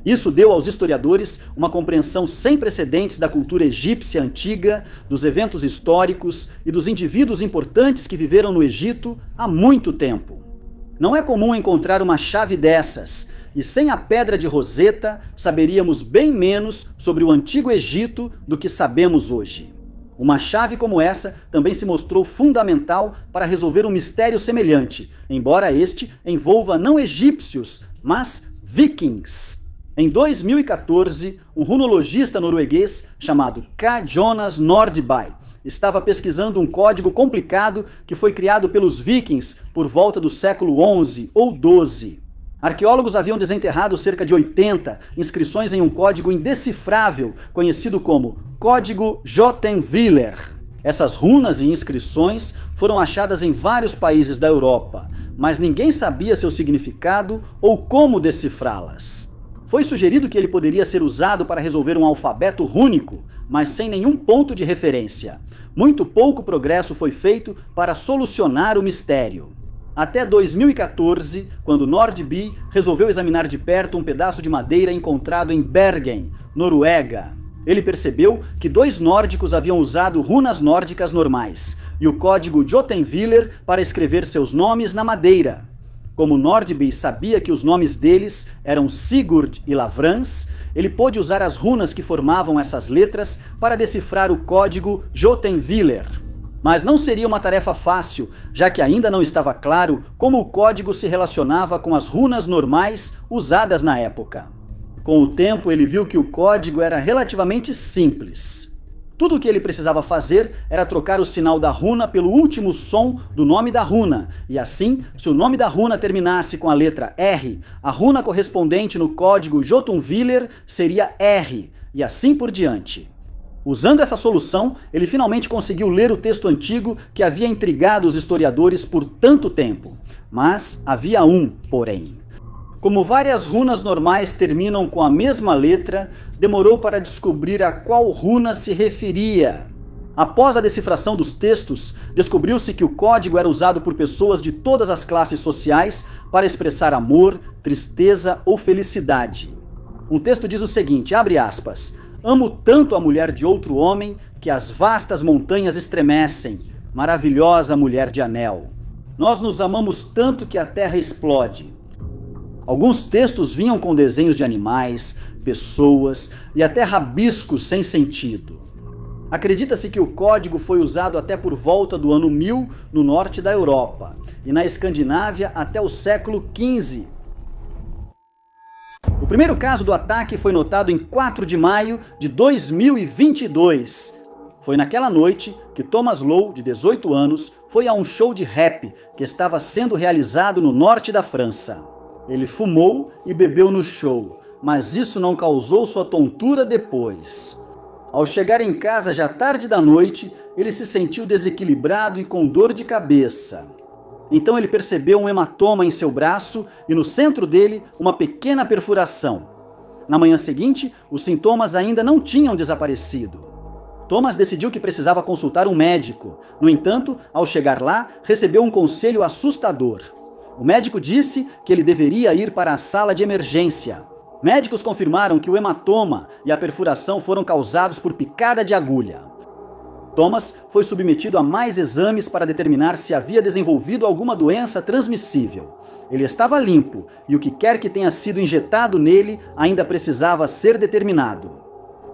Isso deu aos historiadores uma compreensão sem precedentes da cultura egípcia antiga, dos eventos históricos e dos indivíduos importantes que viveram no Egito há muito tempo. Não é comum encontrar uma chave dessas, e sem a Pedra de Roseta, saberíamos bem menos sobre o Antigo Egito do que sabemos hoje. Uma chave como essa também se mostrou fundamental para resolver um mistério semelhante, embora este envolva não egípcios, mas vikings. Em 2014, um runologista norueguês chamado K. Jonas Nordby estava pesquisando um código complicado que foi criado pelos vikings por volta do século XI ou XII. Arqueólogos haviam desenterrado cerca de 80 inscrições em um código indecifrável conhecido como Código Jotunviller. Essas runas e inscrições foram achadas em vários países da Europa, mas ninguém sabia seu significado ou como decifrá-las. Foi sugerido que ele poderia ser usado para resolver um alfabeto rúnico, mas sem nenhum ponto de referência. Muito pouco progresso foi feito para solucionar o mistério. Até 2014, quando Nordby resolveu examinar de perto um pedaço de madeira encontrado em Bergen, Noruega. Ele percebeu que 2 nórdicos haviam usado runas nórdicas normais e o código Jotunviller para escrever seus nomes na madeira. Como Nordby sabia que os nomes deles eram Sigurd e Lavrans, ele pôde usar as runas que formavam essas letras para decifrar o código Jotunviller. Mas não seria uma tarefa fácil, já que ainda não estava claro como o código se relacionava com as runas normais usadas na época. Com o tempo, ele viu que o código era relativamente simples. Tudo o que ele precisava fazer era trocar o sinal da runa pelo último som do nome da runa, e assim, se o nome da runa terminasse com a letra R, a runa correspondente no código Jotunviller seria R, e assim por diante. Usando essa solução, ele finalmente conseguiu ler o texto antigo que havia intrigado os historiadores por tanto tempo. Mas havia um porém. Como várias runas normais terminam com a mesma letra, demorou para descobrir a qual runa se referia. Após a decifração dos textos, descobriu-se que o código era usado por pessoas de todas as classes sociais para expressar amor, tristeza ou felicidade. Um texto diz o seguinte, abre aspas, amo tanto a mulher de outro homem que as vastas montanhas estremecem, maravilhosa mulher de anel. Nós nos amamos tanto que a terra explode. Alguns textos vinham com desenhos de animais, pessoas e até rabiscos sem sentido. Acredita-se que o código foi usado até por volta do ano 1000 no norte da Europa e na Escandinávia até o século XV. O primeiro caso do ataque foi notado em 4 de maio de 2022. Foi naquela noite que Thomas Lowe, de 18 anos, foi a um show de rap que estava sendo realizado no norte da França. Ele fumou e bebeu no show, mas isso não causou sua tontura depois. Ao chegar em casa já tarde da noite, ele se sentiu desequilibrado e com dor de cabeça. Então ele percebeu um hematoma em seu braço e no centro dele uma pequena perfuração. Na manhã seguinte, os sintomas ainda não tinham desaparecido. Thomas decidiu que precisava consultar um médico. No entanto, ao chegar lá, recebeu um conselho assustador. O médico disse que ele deveria ir para a sala de emergência. Médicos confirmaram que o hematoma e a perfuração foram causados por picada de agulha. Thomas foi submetido a mais exames para determinar se havia desenvolvido alguma doença transmissível. Ele estava limpo e o que quer que tenha sido injetado nele ainda precisava ser determinado.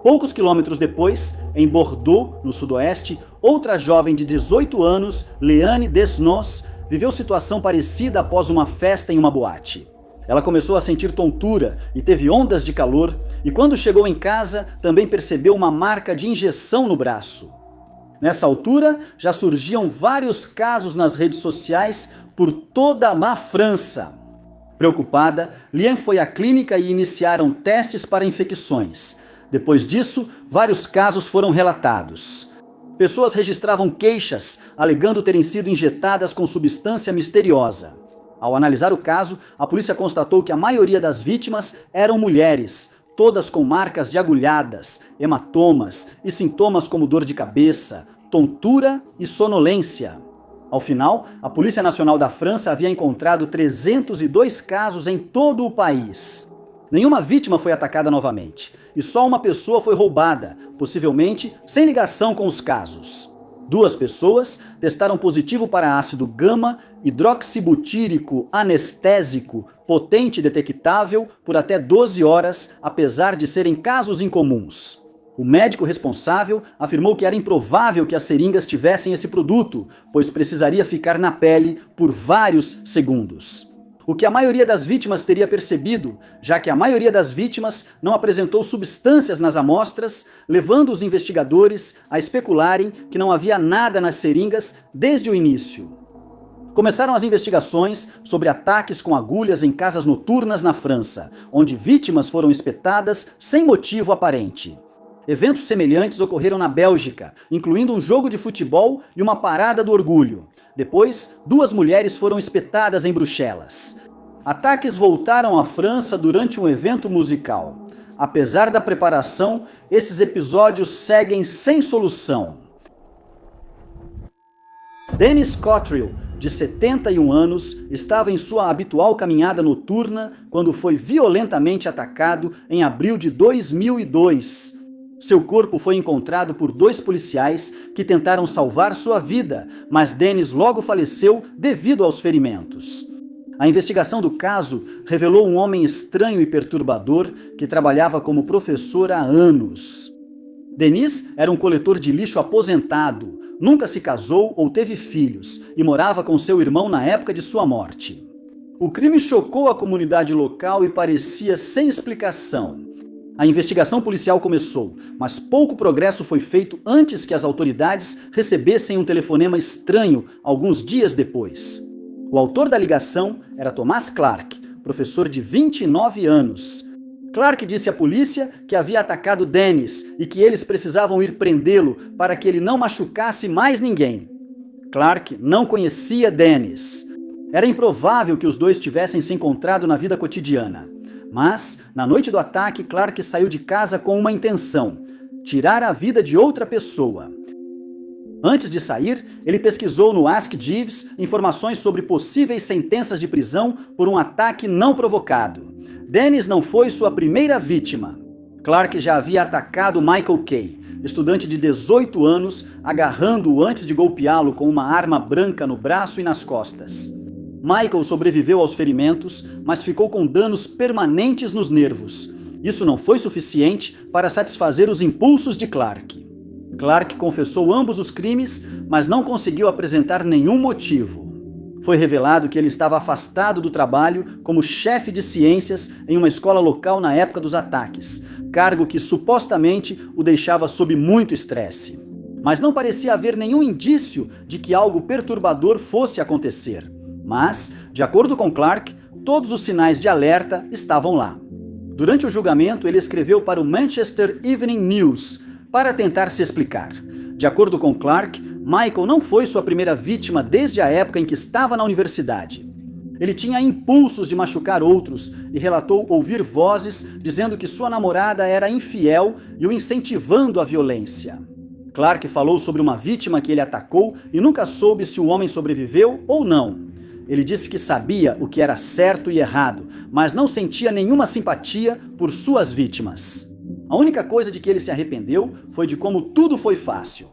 Poucos quilômetros depois, em Bordeaux, no sudoeste, outra jovem de 18 anos, Leanne Desnos, viveu situação parecida após uma festa em uma boate. Ela começou a sentir tontura e teve ondas de calor, e quando chegou em casa, também percebeu uma marca de injeção no braço. Nessa altura, já surgiam vários casos nas redes sociais por toda a França. Preocupada, Leanne foi à clínica e iniciaram testes para infecções. Depois disso, vários casos foram relatados. Pessoas registravam queixas, alegando terem sido injetadas com substância misteriosa. Ao analisar o caso, a polícia constatou que a maioria das vítimas eram mulheres, todas com marcas de agulhadas, hematomas e sintomas como dor de cabeça, tontura e sonolência. Ao final, a Polícia Nacional da França havia encontrado 302 casos em todo o país. Nenhuma vítima foi atacada novamente, e só uma pessoa foi roubada, possivelmente sem ligação com os casos. 2 pessoas testaram positivo para ácido gama hidroxibutírico anestésico potente detectável por até 12 horas, apesar de serem casos incomuns. O médico responsável afirmou que era improvável que as seringas tivessem esse produto, pois precisaria ficar na pele por vários segundos. O que a maioria das vítimas teria percebido, já que a maioria das vítimas não apresentou substâncias nas amostras, levando os investigadores a especularem que não havia nada nas seringas desde o início. Começaram as investigações sobre ataques com agulhas em casas noturnas na França, onde vítimas foram espetadas sem motivo aparente. Eventos semelhantes ocorreram na Bélgica, incluindo um jogo de futebol e uma parada do orgulho. Depois, 2 mulheres foram espetadas em Bruxelas. Ataques voltaram à França durante um evento musical. Apesar da preparação, esses episódios seguem sem solução. Dennis Cottrell, de 71 anos, estava em sua habitual caminhada noturna quando foi violentamente atacado em abril de 2002. Seu corpo foi encontrado por 2 policiais que tentaram salvar sua vida, mas Dennis logo faleceu devido aos ferimentos. A investigação do caso revelou um homem estranho e perturbador que trabalhava como professor há anos. Dennis era um coletor de lixo aposentado, nunca se casou ou teve filhos e morava com seu irmão na época de sua morte. O crime chocou a comunidade local e parecia sem explicação. A investigação policial começou, mas pouco progresso foi feito antes que as autoridades recebessem um telefonema estranho alguns dias depois. O autor da ligação era Thomas Clark, professor de 29 anos. Clark disse à polícia que havia atacado Dennis e que eles precisavam ir prendê-lo para que ele não machucasse mais ninguém. Clark não conhecia Dennis. Era improvável que os dois tivessem se encontrado na vida cotidiana. Mas, na noite do ataque, Clark saiu de casa com uma intenção: tirar a vida de outra pessoa. Antes de sair, ele pesquisou no Ask Jeeves informações sobre possíveis sentenças de prisão por um ataque não provocado. Dennis não foi sua primeira vítima. Clark já havia atacado Michael Kay, estudante de 18 anos, agarrando-o antes de golpeá-lo com uma arma branca no braço e nas costas. Michael sobreviveu aos ferimentos, mas ficou com danos permanentes nos nervos. Isso não foi suficiente para satisfazer os impulsos de Clark. Clark confessou ambos os crimes, mas não conseguiu apresentar nenhum motivo. Foi revelado que ele estava afastado do trabalho como chefe de ciências em uma escola local na época dos ataques, cargo que supostamente o deixava sob muito estresse. Mas não parecia haver nenhum indício de que algo perturbador fosse acontecer. Mas, de acordo com Clark, todos os sinais de alerta estavam lá. Durante o julgamento, ele escreveu para o Manchester Evening News para tentar se explicar. De acordo com Clark, Michael não foi sua primeira vítima desde a época em que estava na universidade. Ele tinha impulsos de machucar outros e relatou ouvir vozes dizendo que sua namorada era infiel e o incentivando à violência. Clark falou sobre uma vítima que ele atacou e nunca soube se o homem sobreviveu ou não. Ele disse que sabia o que era certo e errado, mas não sentia nenhuma simpatia por suas vítimas. A única coisa de que ele se arrependeu foi de como tudo foi fácil.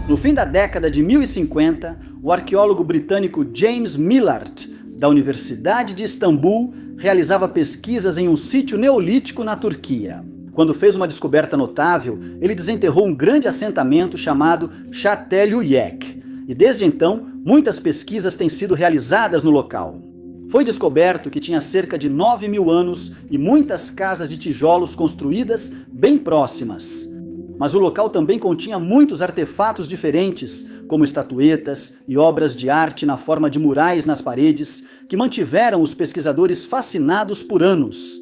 No fim da década de 1050, o arqueólogo britânico James Millard, da Universidade de Istambul, realizava pesquisas em um sítio neolítico na Turquia. Quando fez uma descoberta notável, ele desenterrou um grande assentamento chamado Çatalhöyük, e desde então, muitas pesquisas têm sido realizadas no local. Foi descoberto que tinha cerca de 9.000 anos e muitas casas de tijolos construídas bem próximas. Mas o local também continha muitos artefatos diferentes, como estatuetas e obras de arte na forma de murais nas paredes, que mantiveram os pesquisadores fascinados por anos.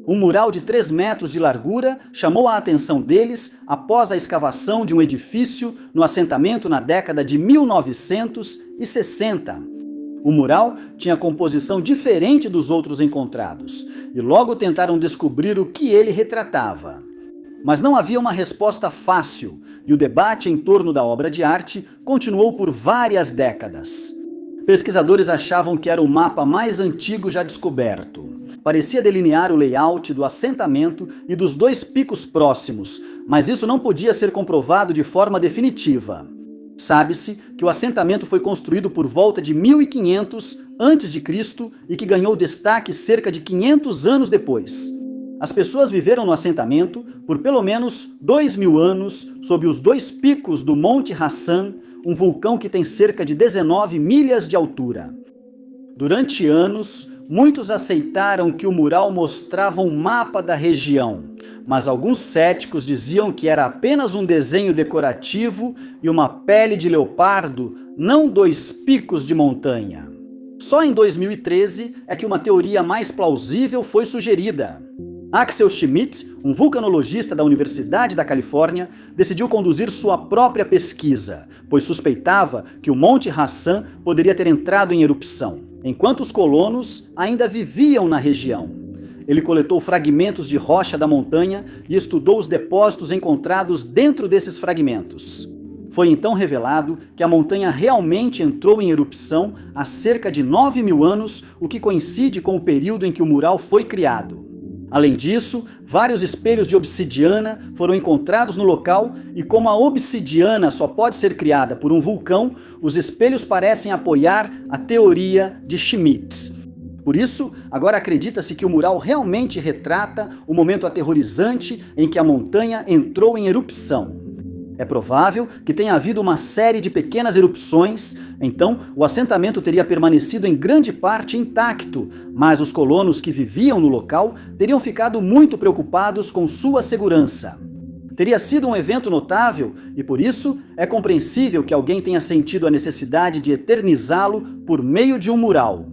Um mural de 3 metros de largura chamou a atenção deles após a escavação de um edifício no assentamento na década de 1960. O mural tinha composição diferente dos outros encontrados, e logo tentaram descobrir o que ele retratava. Mas não havia uma resposta fácil, e o debate em torno da obra de arte continuou por várias décadas. Pesquisadores achavam que era o mapa mais antigo já descoberto. Parecia delinear o layout do assentamento e dos 2 picos próximos, mas isso não podia ser comprovado de forma definitiva. Sabe-se que o assentamento foi construído por volta de 1500 a.C. e que ganhou destaque cerca de 500 anos depois. As pessoas viveram no assentamento por pelo menos 2.000 anos sob os 2 picos do Monte Hassan, um vulcão que tem cerca de 19 milhas de altura. Durante anos, muitos aceitaram que o mural mostrava um mapa da região, mas alguns céticos diziam que era apenas um desenho decorativo e uma pele de leopardo, não 2 picos de montanha. Só em 2013 é que uma teoria mais plausível foi sugerida. Axel Schmidt, um vulcanologista da Universidade da Califórnia, decidiu conduzir sua própria pesquisa, pois suspeitava que o Monte Hassan poderia ter entrado em erupção, enquanto os colonos ainda viviam na região. Ele coletou fragmentos de rocha da montanha e estudou os depósitos encontrados dentro desses fragmentos. Foi então revelado que a montanha realmente entrou em erupção há cerca de 9.000 anos, o que coincide com o período em que o mural foi criado. Além disso, vários espelhos de obsidiana foram encontrados no local e como a obsidiana só pode ser criada por um vulcão, os espelhos parecem apoiar a teoria de Schmidt. Por isso, agora acredita-se que o mural realmente retrata o momento aterrorizante em que a montanha entrou em erupção. É provável que tenha havido uma série de pequenas erupções, então o assentamento teria permanecido em grande parte intacto, mas os colonos que viviam no local teriam ficado muito preocupados com sua segurança. Teria sido um evento notável e por isso é compreensível que alguém tenha sentido a necessidade de eternizá-lo por meio de um mural.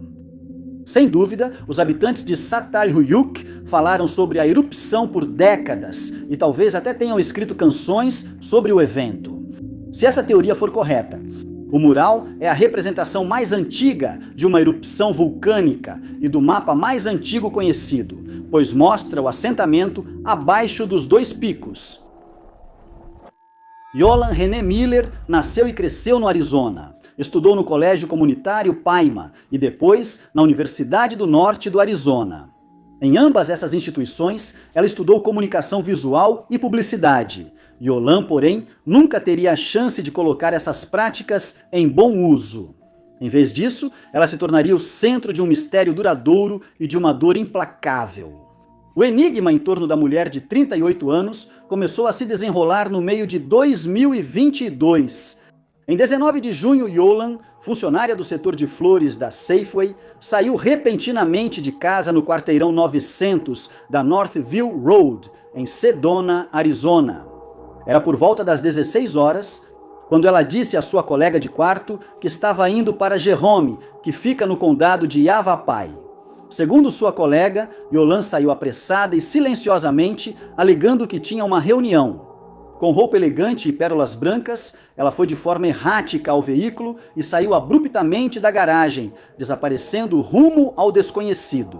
Sem dúvida, os habitantes de Çatalhöyük falaram sobre a erupção por décadas e talvez até tenham escrito canções sobre o evento. Se essa teoria for correta, o mural é a representação mais antiga de uma erupção vulcânica e do mapa mais antigo conhecido, pois mostra o assentamento abaixo dos 2 picos. Yolan René Miller nasceu e cresceu no Arizona. Estudou no Colégio Comunitário Paima e depois na Universidade do Norte do Arizona. Em ambas essas instituições, ela estudou comunicação visual e publicidade. Yolan, porém, nunca teria a chance de colocar essas práticas em bom uso. Em vez disso, ela se tornaria o centro de um mistério duradouro e de uma dor implacável. O enigma em torno da mulher de 38 anos começou a se desenrolar no meio de 2022. Em 19 de junho, Yolan, funcionária do setor de flores da Safeway, saiu repentinamente de casa no quarteirão 900 da Northview Road, em Sedona, Arizona. Era por volta das 16 horas, quando ela disse à sua colega de quarto que estava indo para Jerome, que fica no condado de Yavapai. Segundo sua colega, Yolan saiu apressada e silenciosamente, alegando que tinha uma reunião. Com roupa elegante e pérolas brancas, ela foi de forma errática ao veículo e saiu abruptamente da garagem, desaparecendo rumo ao desconhecido.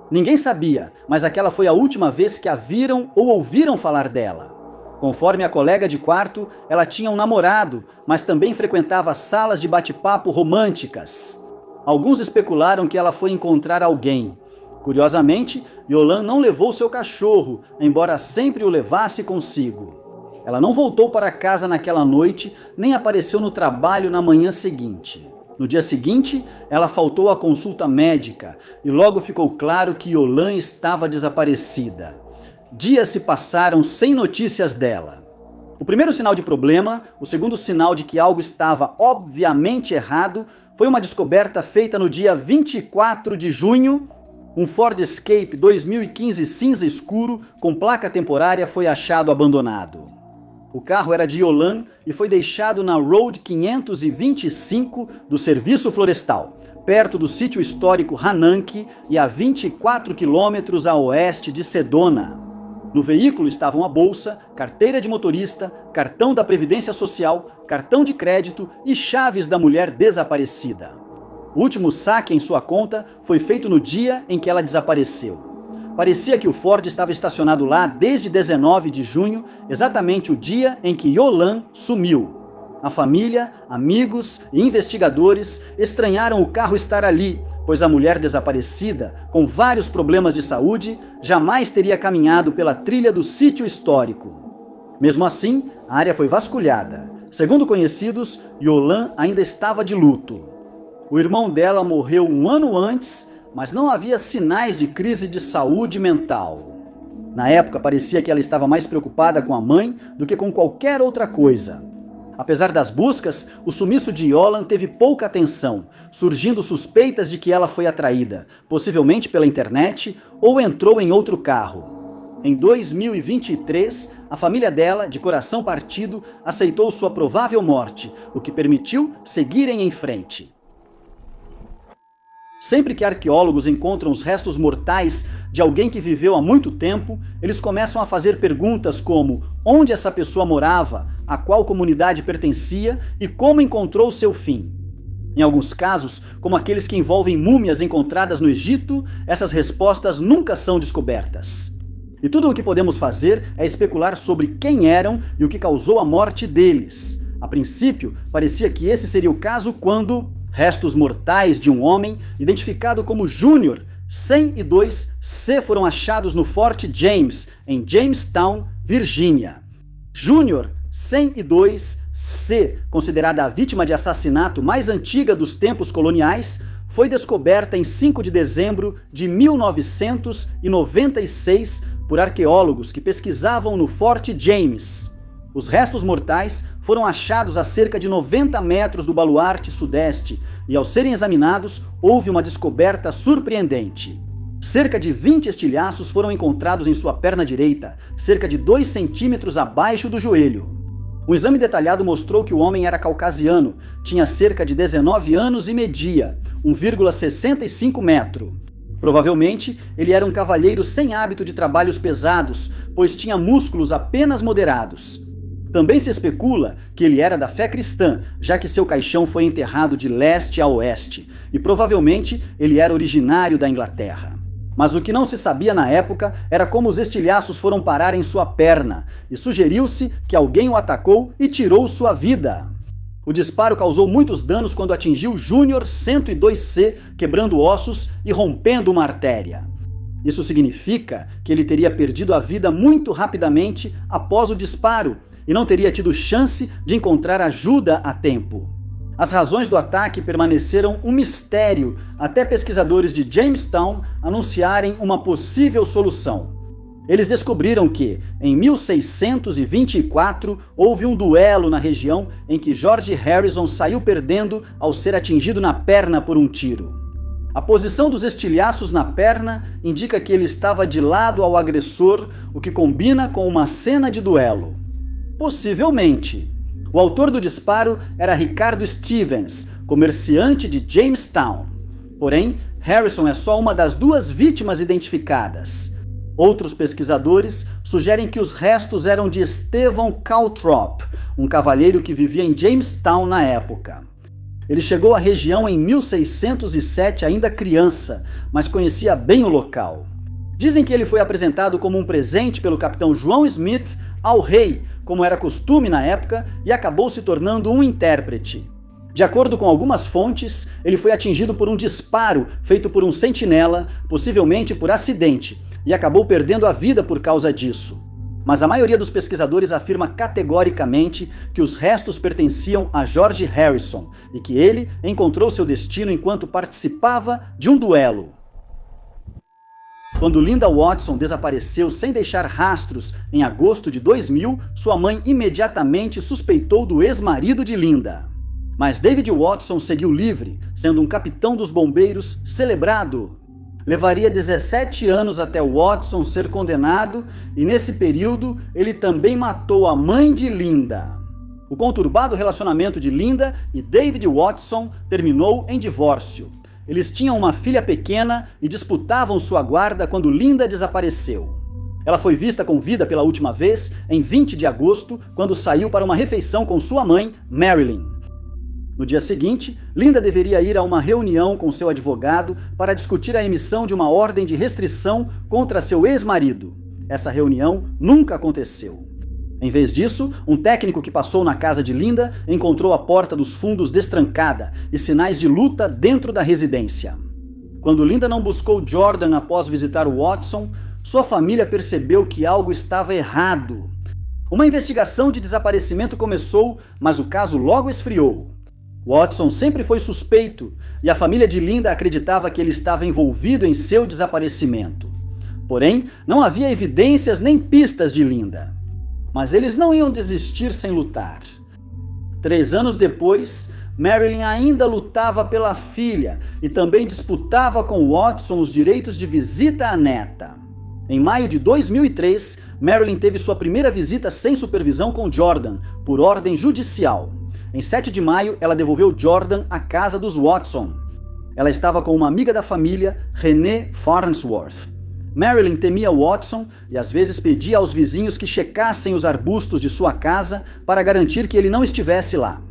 Ninguém sabia, mas aquela foi a última vez que a viram ou ouviram falar dela. Conforme a colega de quarto, ela tinha um namorado, mas também frequentava salas de bate-papo românticas. Alguns especularam que ela foi encontrar alguém. Curiosamente, Yolan não levou seu cachorro, embora sempre o levasse consigo. Ela não voltou para casa naquela noite, nem apareceu no trabalho na manhã seguinte. No dia seguinte, ela faltou à consulta médica e logo ficou claro que Yolan estava desaparecida. Dias se passaram sem notícias dela. O primeiro sinal de problema, o segundo sinal de que algo estava obviamente errado, foi uma descoberta feita no dia 24 de junho. Um Ford Escape 2015 cinza escuro com placa temporária foi achado abandonado. O carro era de Yolan e foi deixado na Road 525 do Serviço Florestal, perto do sítio histórico Hananki e a 24 quilômetros a oeste de Sedona. No veículo estavam a bolsa, carteira de motorista, cartão da Previdência Social, cartão de crédito e chaves da mulher desaparecida. O último saque em sua conta foi feito no dia em que ela desapareceu. Parecia que o Ford estava estacionado lá desde 19 de junho, exatamente o dia em que Yolan sumiu. A família, amigos e investigadores estranharam o carro estar ali, pois a mulher desaparecida, com vários problemas de saúde, jamais teria caminhado pela trilha do sítio histórico. Mesmo assim, a área foi vasculhada. Segundo conhecidos, Yolan ainda estava de luto. O irmão dela morreu um ano antes, mas não havia sinais de crise de saúde mental. Na época, parecia que ela estava mais preocupada com a mãe do que com qualquer outra coisa. Apesar das buscas, o sumiço de Yolan teve pouca atenção, surgindo suspeitas de que ela foi atraída, possivelmente pela internet, ou entrou em outro carro. Em 2023, a família dela, de coração partido, aceitou sua provável morte, o que permitiu seguirem em frente. Sempre que arqueólogos encontram os restos mortais de alguém que viveu há muito tempo, eles começam a fazer perguntas como onde essa pessoa morava, a qual comunidade pertencia e como encontrou seu fim. Em alguns casos, como aqueles que envolvem múmias encontradas no Egito, essas respostas nunca são descobertas. E tudo o que podemos fazer é especular sobre quem eram e o que causou a morte deles. A princípio, parecia que esse seria o caso quando restos mortais de um homem, identificado como Júnior 102C, foram achados no Fort James, em Jamestown, Virgínia. Júnior 102C, considerada a vítima de assassinato mais antiga dos tempos coloniais, foi descoberta em 5 de dezembro de 1996 por arqueólogos que pesquisavam no Fort James. Os restos mortais foram achados a cerca de 90 metros do baluarte sudeste e, ao serem examinados, houve uma descoberta surpreendente. Cerca de 20 estilhaços foram encontrados em sua perna direita, cerca de 2 centímetros abaixo do joelho. Um exame detalhado mostrou que o homem era caucasiano, tinha cerca de 19 anos e media 1,65 metro. Provavelmente, ele era um cavalheiro sem hábito de trabalhos pesados, pois tinha músculos apenas moderados. Também se especula que ele era da fé cristã, já que seu caixão foi enterrado de leste a oeste, e provavelmente ele era originário da Inglaterra. Mas o que não se sabia na época era como os estilhaços foram parar em sua perna, e sugeriu-se que alguém o atacou e tirou sua vida. O disparo causou muitos danos quando atingiu Júnior 102C, quebrando ossos e rompendo uma artéria. Isso significa que ele teria perdido a vida muito rapidamente após o disparo, e não teria tido chance de encontrar ajuda a tempo. As razões do ataque permaneceram um mistério até pesquisadores de Jamestown anunciarem uma possível solução. Eles descobriram que, em 1624, houve um duelo na região em que George Harrison saiu perdendo ao ser atingido na perna por um tiro. A posição dos estilhaços na perna indica que ele estava de lado ao agressor, o que combina com uma cena de duelo. Possivelmente. O autor do disparo era Ricardo Stevens, comerciante de Jamestown. Porém, Harrison é só uma das 2 vítimas identificadas. Outros pesquisadores sugerem que os restos eram de Stephen Calthrop, um cavalheiro que vivia em Jamestown na época. Ele chegou à região em 1607 ainda criança, mas conhecia bem o local. Dizem que ele foi apresentado como um presente pelo capitão João Smith ao rei, como era costume na época, e acabou se tornando um intérprete. De acordo com algumas fontes, ele foi atingido por um disparo feito por um sentinela, possivelmente por acidente, e acabou perdendo a vida por causa disso. Mas a maioria dos pesquisadores afirma categoricamente que os restos pertenciam a George Harrison e que ele encontrou seu destino enquanto participava de um duelo. Quando Linda Watson desapareceu sem deixar rastros em agosto de 2000, sua mãe imediatamente suspeitou do ex-marido de Linda. Mas David Watson seguiu livre, sendo um capitão dos bombeiros celebrado. Levaria 17 anos até Watson ser condenado e, nesse período, ele também matou a mãe de Linda. O conturbado relacionamento de Linda e David Watson terminou em divórcio. Eles tinham uma filha pequena e disputavam sua guarda quando Linda desapareceu. Ela foi vista com vida pela última vez em 20 de agosto, quando saiu para uma refeição com sua mãe, Marilyn. No dia seguinte, Linda deveria ir a uma reunião com seu advogado para discutir a emissão de uma ordem de restrição contra seu ex-marido. Essa reunião nunca aconteceu. Em vez disso, um técnico que passou na casa de Linda encontrou a porta dos fundos destrancada e sinais de luta dentro da residência. Quando Linda não buscou Jordan após visitar o Watson, sua família percebeu que algo estava errado. Uma investigação de desaparecimento começou, mas o caso logo esfriou. Watson sempre foi suspeito e a família de Linda acreditava que ele estava envolvido em seu desaparecimento. Porém, não havia evidências nem pistas de Linda. Mas eles não iam desistir sem lutar. 3 anos depois, Marilyn ainda lutava pela filha e também disputava com Watson os direitos de visita à neta. Em maio de 2003, Marilyn teve sua primeira visita sem supervisão com Jordan, por ordem judicial. Em 7 de maio, ela devolveu Jordan à casa dos Watson. Ela estava com uma amiga da família, Renee Farnsworth. Marilyn temia Watson e às vezes pedia aos vizinhos que checassem os arbustos de sua casa para garantir que ele não estivesse lá.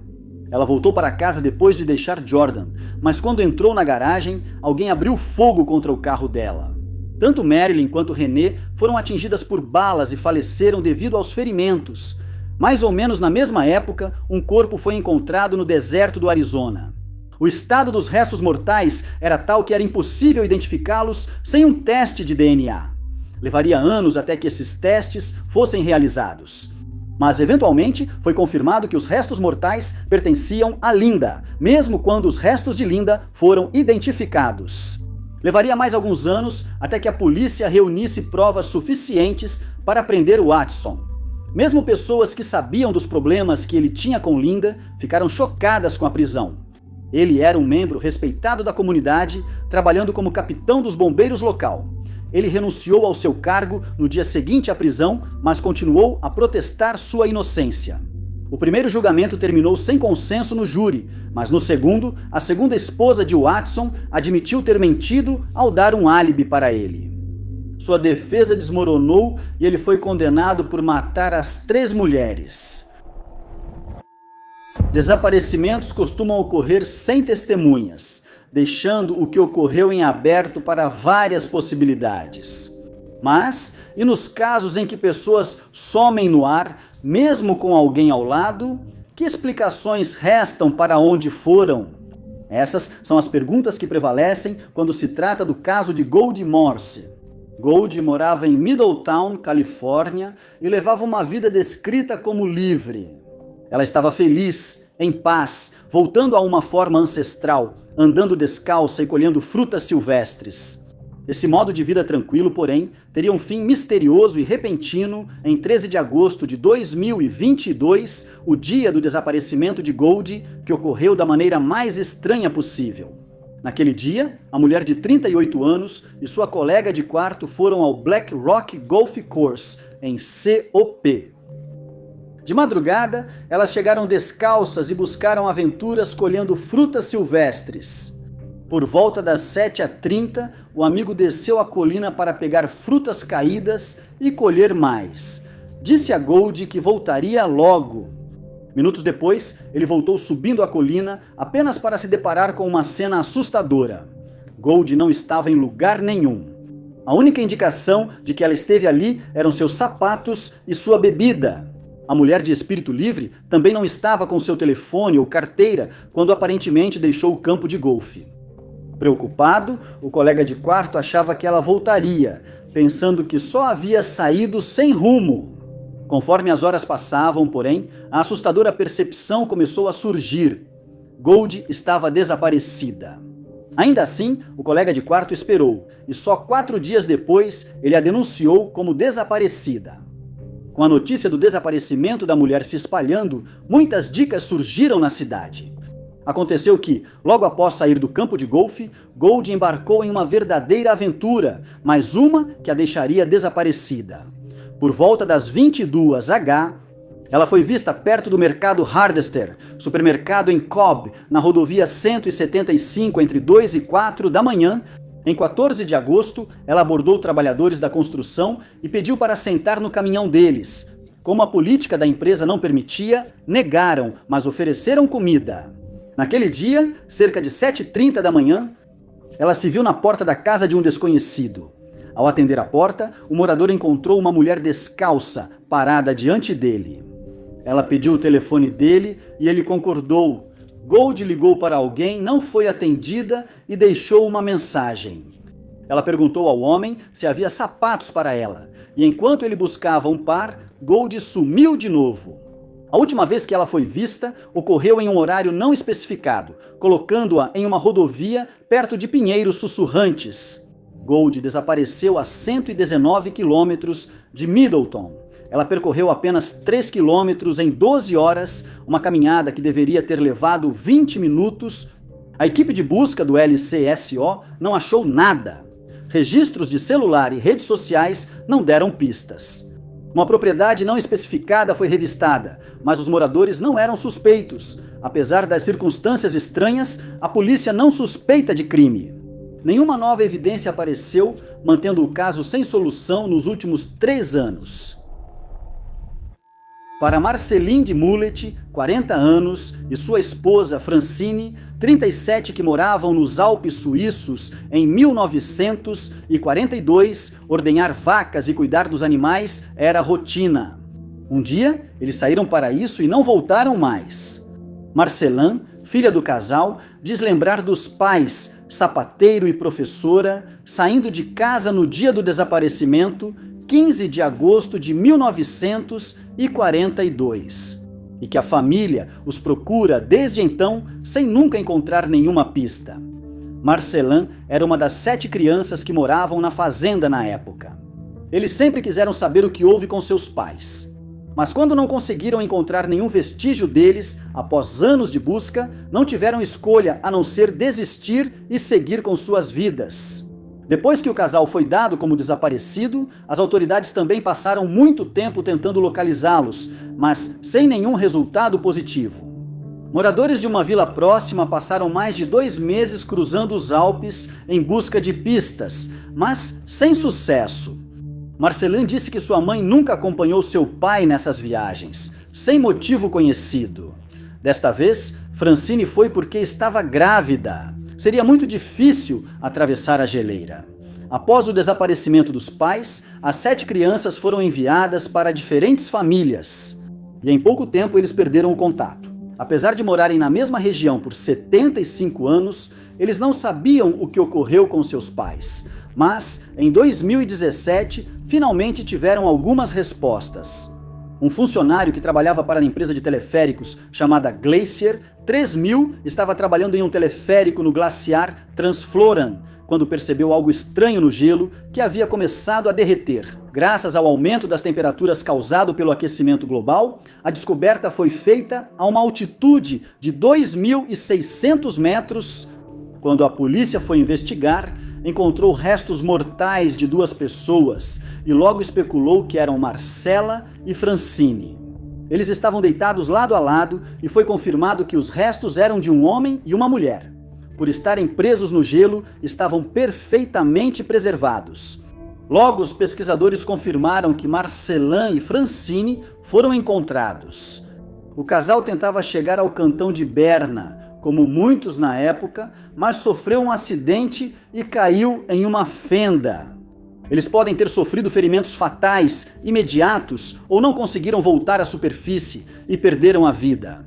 Ela voltou para casa depois de deixar Jordan, mas quando entrou na garagem, alguém abriu fogo contra o carro dela. Tanto Marilyn quanto Renee foram atingidas por balas e faleceram devido aos ferimentos. Mais ou menos na mesma época, um corpo foi encontrado no deserto do Arizona. O estado dos restos mortais era tal que era impossível identificá-los sem um teste de DNA. Levaria anos até que esses testes fossem realizados. Mas, eventualmente, foi confirmado que os restos mortais pertenciam a Linda, mesmo quando os restos de Linda foram identificados. Levaria mais alguns anos até que a polícia reunisse provas suficientes para prender Watson. Mesmo pessoas que sabiam dos problemas que ele tinha com Linda ficaram chocadas com a prisão. Ele era um membro respeitado da comunidade, trabalhando como capitão dos bombeiros local. Ele renunciou ao seu cargo no dia seguinte à prisão, mas continuou a protestar sua inocência. O primeiro julgamento terminou sem consenso no júri, mas no segundo, a segunda esposa de Watson admitiu ter mentido ao dar um álibi para ele. Sua defesa desmoronou e ele foi condenado por matar as 3 mulheres. Desaparecimentos costumam ocorrer sem testemunhas, deixando o que ocorreu em aberto para várias possibilidades. Mas, e nos casos em que pessoas somem no ar, mesmo com alguém ao lado, que explicações restam para onde foram? Essas são as perguntas que prevalecem quando se trata do caso de Goldie Morse. Goldie morava em Middletown, Califórnia, e levava uma vida descrita como livre. Ela estava feliz, em paz, voltando a uma forma ancestral, andando descalça e colhendo frutas silvestres. Esse modo de vida tranquilo, porém, teria um fim misterioso e repentino em 13 de agosto de 2022, o dia do desaparecimento de Goldie, que ocorreu da maneira mais estranha possível. Naquele dia, a mulher de 38 anos e sua colega de quarto foram ao Black Rock Golf Course, em COP. De madrugada, elas chegaram descalças e buscaram aventuras colhendo frutas silvestres. Por volta das 7h30, o amigo desceu a colina para pegar frutas caídas e colher mais. Disse a Goldie que voltaria logo. Minutos depois, ele voltou subindo a colina apenas para se deparar com uma cena assustadora. Goldie não estava em lugar nenhum. A única indicação de que ela esteve ali eram seus sapatos e sua bebida. A mulher de espírito livre também não estava com seu telefone ou carteira quando aparentemente deixou o campo de golfe. Preocupado, o colega de quarto achava que ela voltaria, pensando que só havia saído sem rumo. Conforme as horas passavam, porém, a assustadora percepção começou a surgir. Gold estava desaparecida. Ainda assim, o colega de quarto esperou, e só 4 dias depois ele a denunciou como desaparecida. Com a notícia do desaparecimento da mulher se espalhando, muitas dicas surgiram na cidade. Aconteceu que, logo após sair do campo de golfe, Gold embarcou em uma verdadeira aventura, mais uma que a deixaria desaparecida. Por volta das 22h, ela foi vista perto do mercado Hardester, supermercado em Cobb, na rodovia 175, entre 2 e 4 da manhã. Em 14 de agosto, ela abordou trabalhadores da construção e pediu para sentar no caminhão deles. Como a política da empresa não permitia, negaram, mas ofereceram comida. Naquele dia, cerca de 7h30 da manhã, ela se viu na porta da casa de um desconhecido. Ao atender a porta, o morador encontrou uma mulher descalça, parada diante dele. Ela pediu o telefone dele e ele concordou. Gold ligou para alguém, não foi atendida e deixou uma mensagem. Ela perguntou ao homem se havia sapatos para ela, e enquanto ele buscava um par, Gold sumiu de novo. A última vez que ela foi vista ocorreu em um horário não especificado, colocando-a em uma rodovia perto de Pinheiros Sussurrantes. Gold desapareceu a 119 quilômetros de Middleton. Ela percorreu apenas 3 quilômetros em 12 horas, uma caminhada que deveria ter levado 20 minutos. A equipe de busca do LCSO não achou nada. Registros de celular e redes sociais não deram pistas. Uma propriedade não especificada foi revistada, mas os moradores não eram suspeitos. Apesar das circunstâncias estranhas, a polícia não suspeita de crime. Nenhuma nova evidência apareceu, mantendo o caso sem solução nos últimos 3 anos. Para Marceline de Mullet, 40 anos, e sua esposa Francine, 37, que moravam nos Alpes suíços em 1942, ordenhar vacas e cuidar dos animais era rotina. Um dia, eles saíram para isso e não voltaram mais. Marceline, filha do casal, diz lembrar dos pais, sapateiro e professora, saindo de casa no dia do desaparecimento, 15 de agosto de 1942, e que a família os procura desde então sem nunca encontrar nenhuma pista. Marceline era uma das 7 crianças que moravam na fazenda na época. Eles sempre quiseram saber o que houve com seus pais. Mas quando não conseguiram encontrar nenhum vestígio deles, após anos de busca, não tiveram escolha a não ser desistir e seguir com suas vidas. Depois que o casal foi dado como desaparecido, as autoridades também passaram muito tempo tentando localizá-los, mas sem nenhum resultado positivo. Moradores de uma vila próxima passaram mais de 2 meses cruzando os Alpes em busca de pistas, mas sem sucesso. Marceline disse que sua mãe nunca acompanhou seu pai nessas viagens, sem motivo conhecido. Desta vez, Francine foi porque estava grávida. Seria muito difícil atravessar a geleira. Após o desaparecimento dos pais, as 7 crianças foram enviadas para diferentes famílias. E em pouco tempo eles perderam o contato. Apesar de morarem na mesma região por 75 anos, eles não sabiam o que ocorreu com seus pais. Mas, em 2017, finalmente tiveram algumas respostas. Um funcionário que trabalhava para a empresa de teleféricos chamada Glacier 3000 estava trabalhando em um teleférico no glaciar Transfloran, quando percebeu algo estranho no gelo que havia começado a derreter. Graças ao aumento das temperaturas causado pelo aquecimento global, a descoberta foi feita a uma altitude de 2.600 metros. Quando a polícia foi investigar, encontrou restos mortais de 2 pessoas e logo especulou que eram Marcela e Francine. Eles estavam deitados lado a lado e foi confirmado que os restos eram de um homem e uma mulher. Por estarem presos no gelo, estavam perfeitamente preservados. Logo, os pesquisadores confirmaram que Marceline e Francine foram encontrados. O casal tentava chegar ao cantão de Berna, como muitos na época, mas sofreu um acidente e caiu em uma fenda. Eles podem ter sofrido ferimentos fatais, imediatos, ou não conseguiram voltar à superfície e perderam a vida.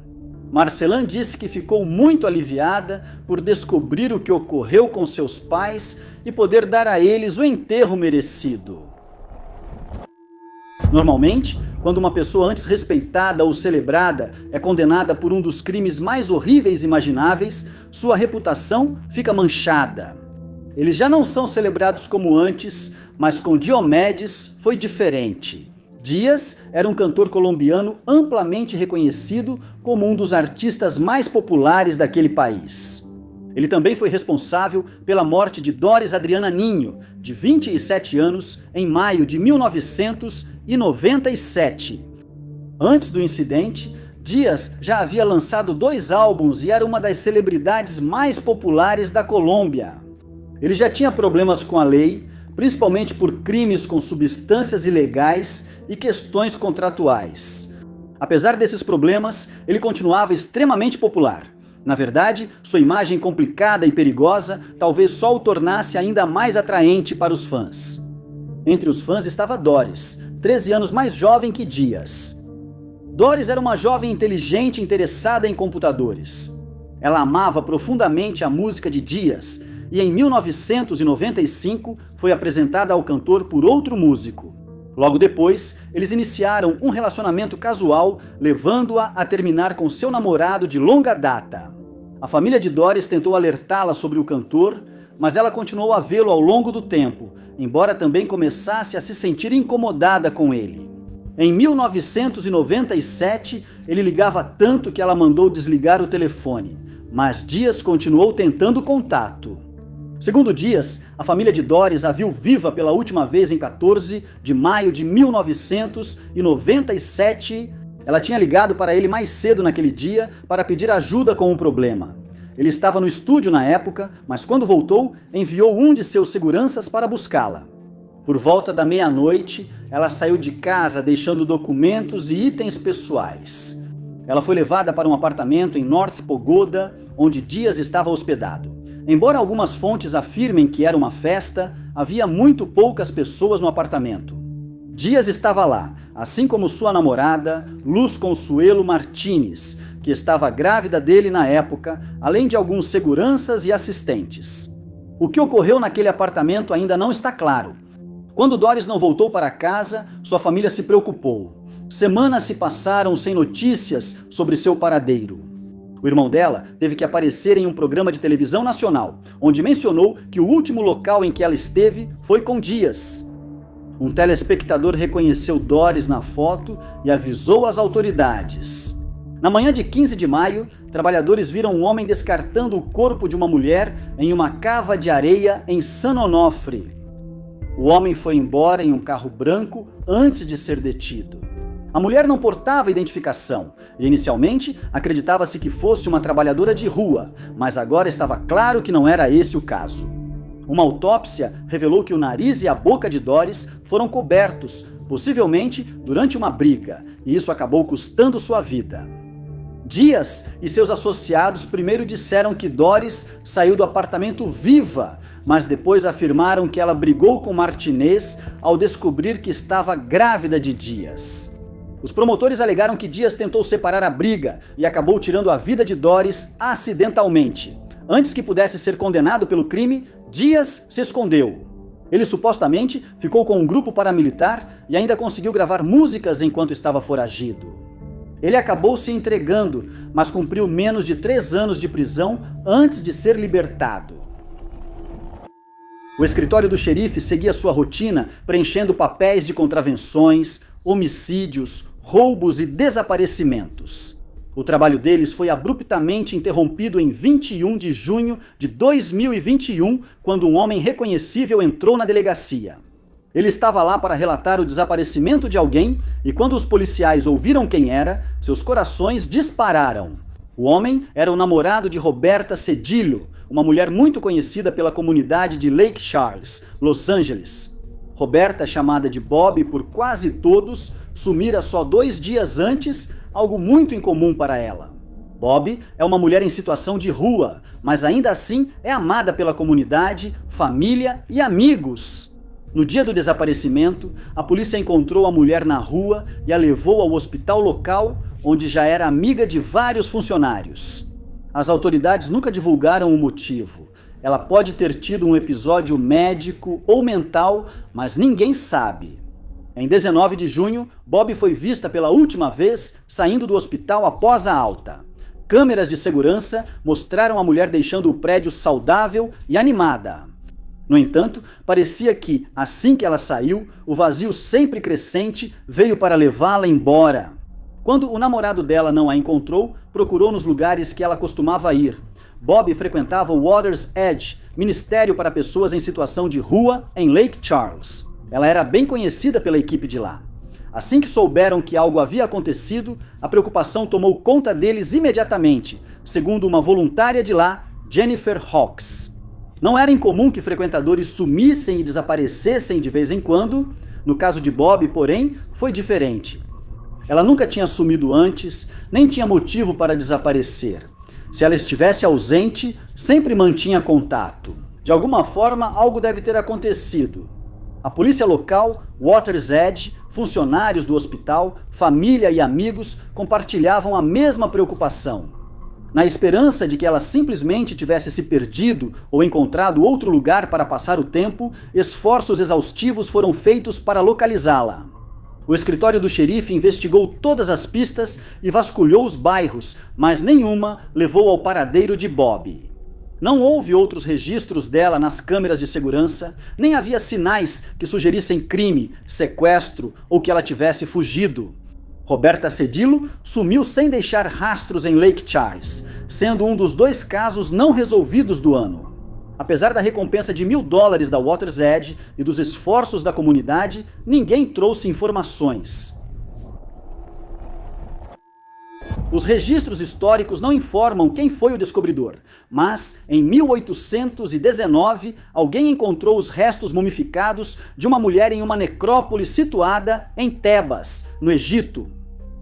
Marceline disse que ficou muito aliviada por descobrir o que ocorreu com seus pais e poder dar a eles o enterro merecido. Normalmente, quando uma pessoa antes respeitada ou celebrada é condenada por um dos crimes mais horríveis imagináveis, sua reputação fica manchada. Eles já não são celebrados como antes, mas com Diomedes foi diferente. Dias era um cantor colombiano amplamente reconhecido como um dos artistas mais populares daquele país. Ele também foi responsável pela morte de Doris Adriana Ninho, de 27 anos, em maio de 1997. Antes do incidente, Dias já havia lançado 2 álbuns e era uma das celebridades mais populares da Colômbia. Ele já tinha problemas com a lei, principalmente por crimes com substâncias ilegais e questões contratuais. Apesar desses problemas, ele continuava extremamente popular. Na verdade, sua imagem complicada e perigosa talvez só o tornasse ainda mais atraente para os fãs. Entre os fãs estava Doris, 13 anos mais jovem que Dias. Doris era uma jovem inteligente e interessada em computadores. Ela amava profundamente a música de Dias e em 1995 foi apresentada ao cantor por outro músico. Logo depois, eles iniciaram um relacionamento casual, levando-a a terminar com seu namorado de longa data. A família de Doris tentou alertá-la sobre o cantor, mas ela continuou a vê-lo ao longo do tempo, embora também começasse a se sentir incomodada com ele. Em 1997, ele ligava tanto que ela mandou desligar o telefone, mas Dias continuou tentando contato. Segundo Dias, a família de Doris a viu viva pela última vez em 14 de maio de 1997. Ela tinha ligado para ele mais cedo naquele dia para pedir ajuda com um problema. Ele estava no estúdio na época, mas quando voltou, enviou um de seus seguranças para buscá-la. Por volta da meia-noite, ela saiu de casa deixando documentos e itens pessoais. Ela foi levada para um apartamento em North Pogoda, onde Dias estava hospedado. Embora algumas fontes afirmem que era uma festa, havia muito poucas pessoas no apartamento. Dias estava lá, assim como sua namorada, Luz Consuelo Martínez, que estava grávida dele na época, além de alguns seguranças e assistentes. O que ocorreu naquele apartamento ainda não está claro. Quando Doris não voltou para casa, sua família se preocupou. Semanas se passaram sem notícias sobre seu paradeiro. O irmão dela teve que aparecer em um programa de televisão nacional, onde mencionou que o último local em que ela esteve foi com Dias. Um telespectador reconheceu Doris na foto e avisou as autoridades. Na manhã de 15 de maio, trabalhadores viram um homem descartando o corpo de uma mulher em uma cava de areia em San Onofre. O homem foi embora em um carro branco antes de ser detido. A mulher não portava identificação e inicialmente acreditava-se que fosse uma trabalhadora de rua, mas agora estava claro que não era esse o caso. Uma autópsia revelou que o nariz e a boca de Doris foram cobertos, possivelmente durante uma briga, e isso acabou custando sua vida. Dias e seus associados primeiro disseram que Doris saiu do apartamento viva, mas depois afirmaram que ela brigou com Martinez ao descobrir que estava grávida de Dias. Os promotores alegaram que Dias tentou separar a briga e acabou tirando a vida de Doris acidentalmente. Antes que pudesse ser condenado pelo crime, Dias se escondeu. Ele supostamente ficou com um grupo paramilitar e ainda conseguiu gravar músicas enquanto estava foragido. Ele acabou se entregando, mas cumpriu menos de 3 anos de prisão antes de ser libertado. O escritório do xerife seguia sua rotina, preenchendo papéis de contravenções, homicídios, roubos e desaparecimentos. O trabalho deles foi abruptamente interrompido em 21 de junho de 2021, quando um homem reconhecível entrou na delegacia. Ele estava lá para relatar o desaparecimento de alguém e quando os policiais ouviram quem era, seus corações dispararam. O homem era o namorado de Roberta Cedillo, uma mulher muito conhecida pela comunidade de Lake Charles, Los Angeles. Roberta, chamada de Bob por quase todos, sumira só 2 dias antes, algo muito incomum para ela. Bob é uma mulher em situação de rua, mas ainda assim é amada pela comunidade, família e amigos. No dia do desaparecimento, a polícia encontrou a mulher na rua e a levou ao hospital local, onde já era amiga de vários funcionários. As autoridades nunca divulgaram o motivo. Ela pode ter tido um episódio médico ou mental, mas ninguém sabe. Em 19 de junho, Bob foi vista pela última vez saindo do hospital após a alta. Câmeras de segurança mostraram a mulher deixando o prédio saudável e animada. No entanto, parecia que, assim que ela saiu, o vazio sempre crescente veio para levá-la embora. Quando o namorado dela não a encontrou, procurou nos lugares que ela costumava ir. Bob frequentava o Water's Edge, ministério para pessoas em situação de rua, em Lake Charles. Ela era bem conhecida pela equipe de lá. Assim que souberam que algo havia acontecido, a preocupação tomou conta deles imediatamente, segundo uma voluntária de lá, Jennifer Hawks. Não era incomum que frequentadores sumissem e desaparecessem de vez em quando. No caso de Bob, porém, foi diferente. Ela nunca tinha sumido antes, nem tinha motivo para desaparecer. Se ela estivesse ausente, sempre mantinha contato. De alguma forma, algo deve ter acontecido. A polícia local, Water's Edge, funcionários do hospital, família e amigos compartilhavam a mesma preocupação. Na esperança de que ela simplesmente tivesse se perdido ou encontrado outro lugar para passar o tempo, esforços exaustivos foram feitos para localizá-la. O escritório do xerife investigou todas as pistas e vasculhou os bairros, mas nenhuma levou ao paradeiro de Bob. Não houve outros registros dela nas câmeras de segurança, nem havia sinais que sugerissem crime, sequestro ou que ela tivesse fugido. Roberta Cedillo sumiu sem deixar rastros em Lake Charles, sendo um dos 2 casos não resolvidos do ano. Apesar da recompensa de $1.000 da Water's Edge e dos esforços da comunidade, ninguém trouxe informações. Os registros históricos não informam quem foi o descobridor, mas, em 1819, alguém encontrou os restos mumificados de uma mulher em uma necrópole situada em Tebas, no Egito.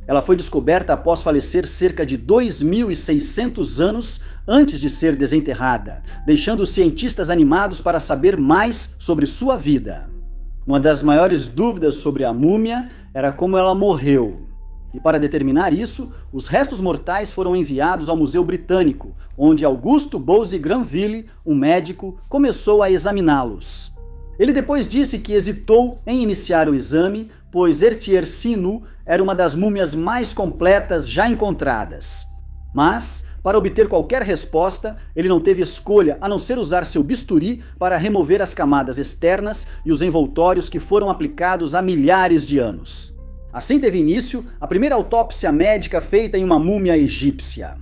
Ela foi descoberta após falecer cerca de 2.600 anos antes de ser desenterrada, deixando os cientistas animados para saber mais sobre sua vida. Uma das maiores dúvidas sobre a múmia era como ela morreu. E para determinar isso, os restos mortais foram enviados ao Museu Britânico, onde Augusto Bose Granville, um médico, começou a examiná-los. Ele depois disse que hesitou em iniciar o exame, pois Ertier Sinu era uma das múmias mais completas já encontradas. Mas, para obter qualquer resposta, ele não teve escolha a não ser usar seu bisturi para remover as camadas externas e os envoltórios que foram aplicados há milhares de anos. Assim teve início a primeira autópsia médica feita em uma múmia egípcia.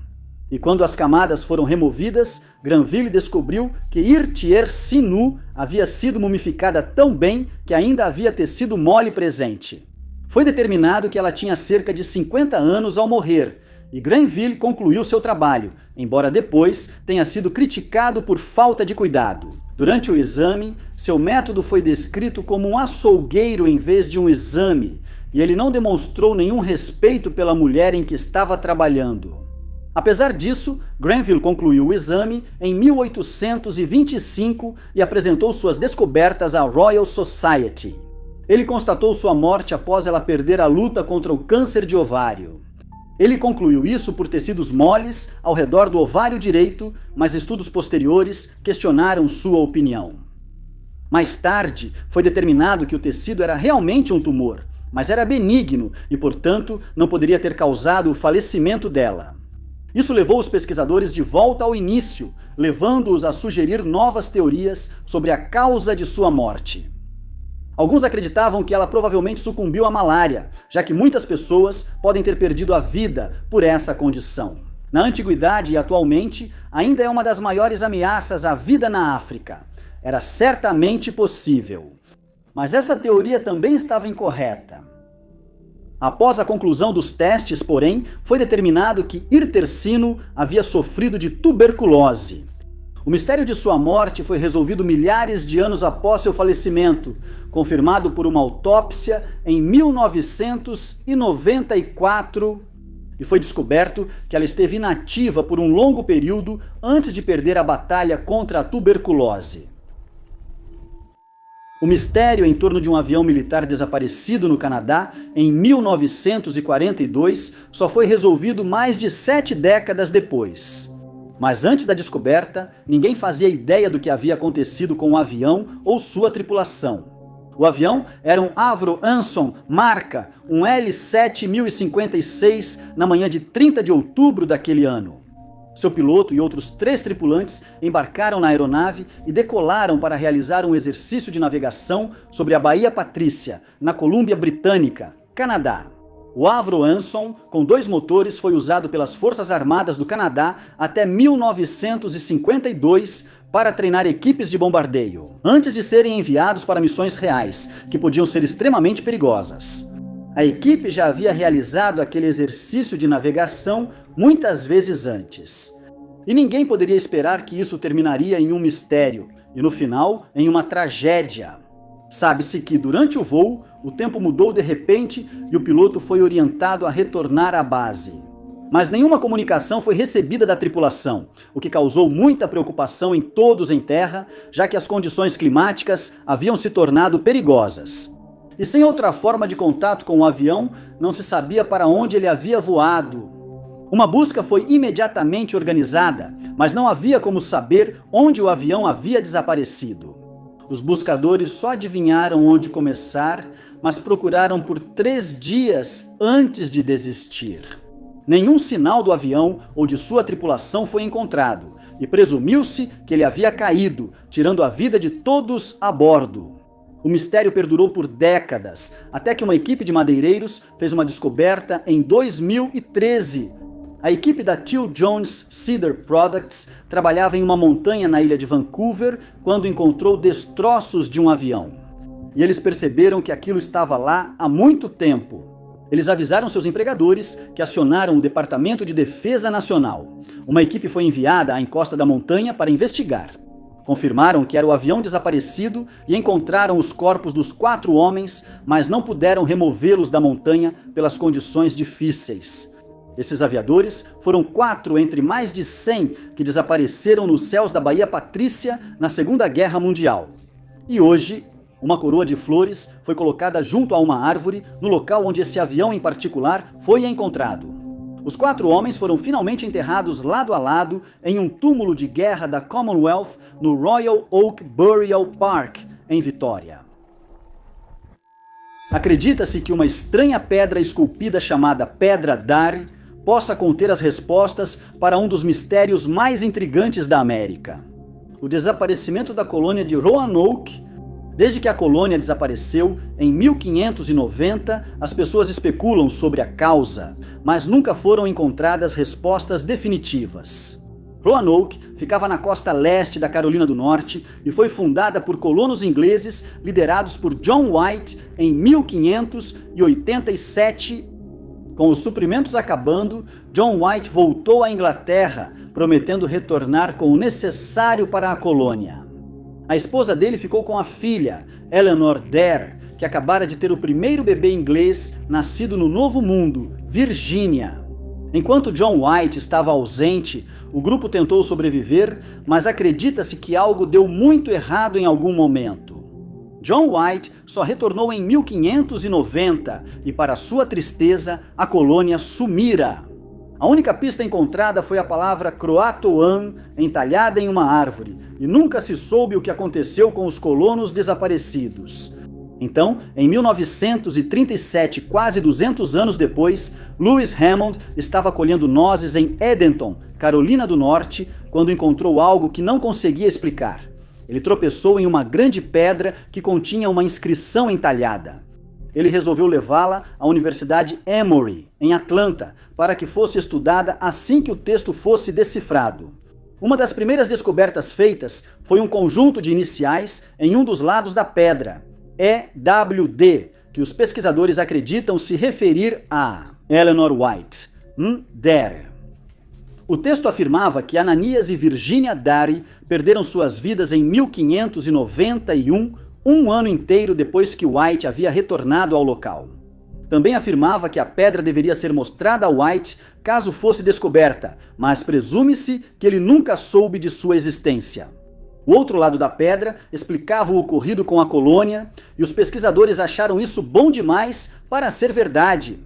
E quando as camadas foram removidas, Granville descobriu que Ertier Sinu havia sido mumificada tão bem que ainda havia tecido mole presente. Foi determinado que ela tinha cerca de 50 anos ao morrer, e Granville concluiu seu trabalho, embora depois tenha sido criticado por falta de cuidado. Durante o exame, seu método foi descrito como um açougueiro em vez de um exame, e ele não demonstrou nenhum respeito pela mulher em que estava trabalhando. Apesar disso, Granville concluiu o exame em 1825 e apresentou suas descobertas à Royal Society. Ele constatou sua morte após ela perder a luta contra o câncer de ovário. Ele concluiu isso por tecidos moles ao redor do ovário direito, mas estudos posteriores questionaram sua opinião. Mais tarde, foi determinado que o tecido era realmente um tumor, mas era benigno e, portanto, não poderia ter causado o falecimento dela. Isso levou os pesquisadores de volta ao início, levando-os a sugerir novas teorias sobre a causa de sua morte. Alguns acreditavam que ela provavelmente sucumbiu à malária, já que muitas pessoas podem ter perdido a vida por essa condição. Na antiguidade e atualmente, ainda é uma das maiores ameaças à vida na África. Era certamente possível. Mas essa teoria também estava incorreta. Após a conclusão dos testes, porém, foi determinado que Ertier Sinu havia sofrido de tuberculose. O mistério de sua morte foi resolvido milhares de anos após seu falecimento, confirmado por uma autópsia em 1994, e foi descoberto que ela esteve inativa por um longo período antes de perder a batalha contra a tuberculose. O mistério em torno de um avião militar desaparecido no Canadá em 1942 só foi resolvido mais de 7 décadas depois. Mas antes da descoberta, ninguém fazia ideia do que havia acontecido com o avião ou sua tripulação. O avião era um Avro Anson marca, um L7056, na manhã de 30 de outubro daquele ano. Seu piloto e outros 3 tripulantes embarcaram na aeronave e decolaram para realizar um exercício de navegação sobre a Baía Patrícia, na Colômbia Britânica, Canadá. O Avro Anson, com 2 motores, foi usado pelas Forças Armadas do Canadá até 1952 para treinar equipes de bombardeio, antes de serem enviados para missões reais, que podiam ser extremamente perigosas. A equipe já havia realizado aquele exercício de navegação muitas vezes antes. E ninguém poderia esperar que isso terminaria em um mistério e, no final, em uma tragédia. Sabe-se que, durante o voo, o tempo mudou de repente e o piloto foi orientado a retornar à base. Mas nenhuma comunicação foi recebida da tripulação, o que causou muita preocupação em todos em terra, já que as condições climáticas haviam se tornado perigosas. E sem outra forma de contato com o avião, não se sabia para onde ele havia voado. Uma busca foi imediatamente organizada, mas não havia como saber onde o avião havia desaparecido. Os buscadores só adivinharam onde começar, mas procuraram por 3 dias antes de desistir. Nenhum sinal do avião ou de sua tripulação foi encontrado, e presumiu-se que ele havia caído, tirando a vida de todos a bordo. O mistério perdurou por décadas, até que uma equipe de madeireiros fez uma descoberta em 2013. A equipe da Till Jones Cedar Products trabalhava em uma montanha na ilha de Vancouver quando encontrou destroços de um avião. E eles perceberam que aquilo estava lá há muito tempo. Eles avisaram seus empregadores, que acionaram o Departamento de Defesa Nacional. Uma equipe foi enviada à encosta da montanha para investigar. Confirmaram que era o avião desaparecido e encontraram os corpos dos 4 homens, mas não puderam removê-los da montanha pelas condições difíceis. Esses aviadores foram 4 entre mais de 100 que desapareceram nos céus da Baía Patrícia na Segunda Guerra Mundial. E hoje, uma coroa de flores foi colocada junto a uma árvore no local onde esse avião em particular foi encontrado. Os 4 homens foram finalmente enterrados lado a lado em um túmulo de guerra da Commonwealth no Royal Oak Burial Park, em Vitória. Acredita-se que uma estranha pedra esculpida chamada Pedra Dari possa conter as respostas para um dos mistérios mais intrigantes da América. O desaparecimento da colônia de Roanoke. Desde que a colônia desapareceu em 1590, as pessoas especulam sobre a causa, mas nunca foram encontradas respostas definitivas. Roanoke ficava na costa leste da Carolina do Norte e foi fundada por colonos ingleses liderados por John White em 1587. Com os suprimentos acabando, John White voltou à Inglaterra, prometendo retornar com o necessário para a colônia. A esposa dele ficou com a filha, Eleanor Dare, que acabara de ter o primeiro bebê inglês nascido no Novo Mundo, Virgínia. Enquanto John White estava ausente, o grupo tentou sobreviver, mas acredita-se que algo deu muito errado em algum momento. John White só retornou em 1590 e, para sua tristeza, a colônia sumira. A única pista encontrada foi a palavra Croatoan entalhada em uma árvore, e nunca se soube o que aconteceu com os colonos desaparecidos. Então, em 1937, quase 200 anos depois, Lewis Hammond estava colhendo nozes em Edenton, Carolina do Norte, quando encontrou algo que não conseguia explicar. Ele tropeçou em uma grande pedra que continha uma inscrição entalhada. Ele resolveu levá-la à Universidade Emory, em Atlanta, para que fosse estudada assim que o texto fosse decifrado. Uma das primeiras descobertas feitas foi um conjunto de iniciais em um dos lados da pedra, EWD, que os pesquisadores acreditam se referir a Eleanor White, Dare. O texto afirmava que Ananias e Virginia Dare perderam suas vidas em 1591, um ano inteiro depois que White havia retornado ao local. Também afirmava que a pedra deveria ser mostrada a White caso fosse descoberta, mas presume-se que ele nunca soube de sua existência. O outro lado da pedra explicava o ocorrido com a colônia, e os pesquisadores acharam isso bom demais para ser verdade.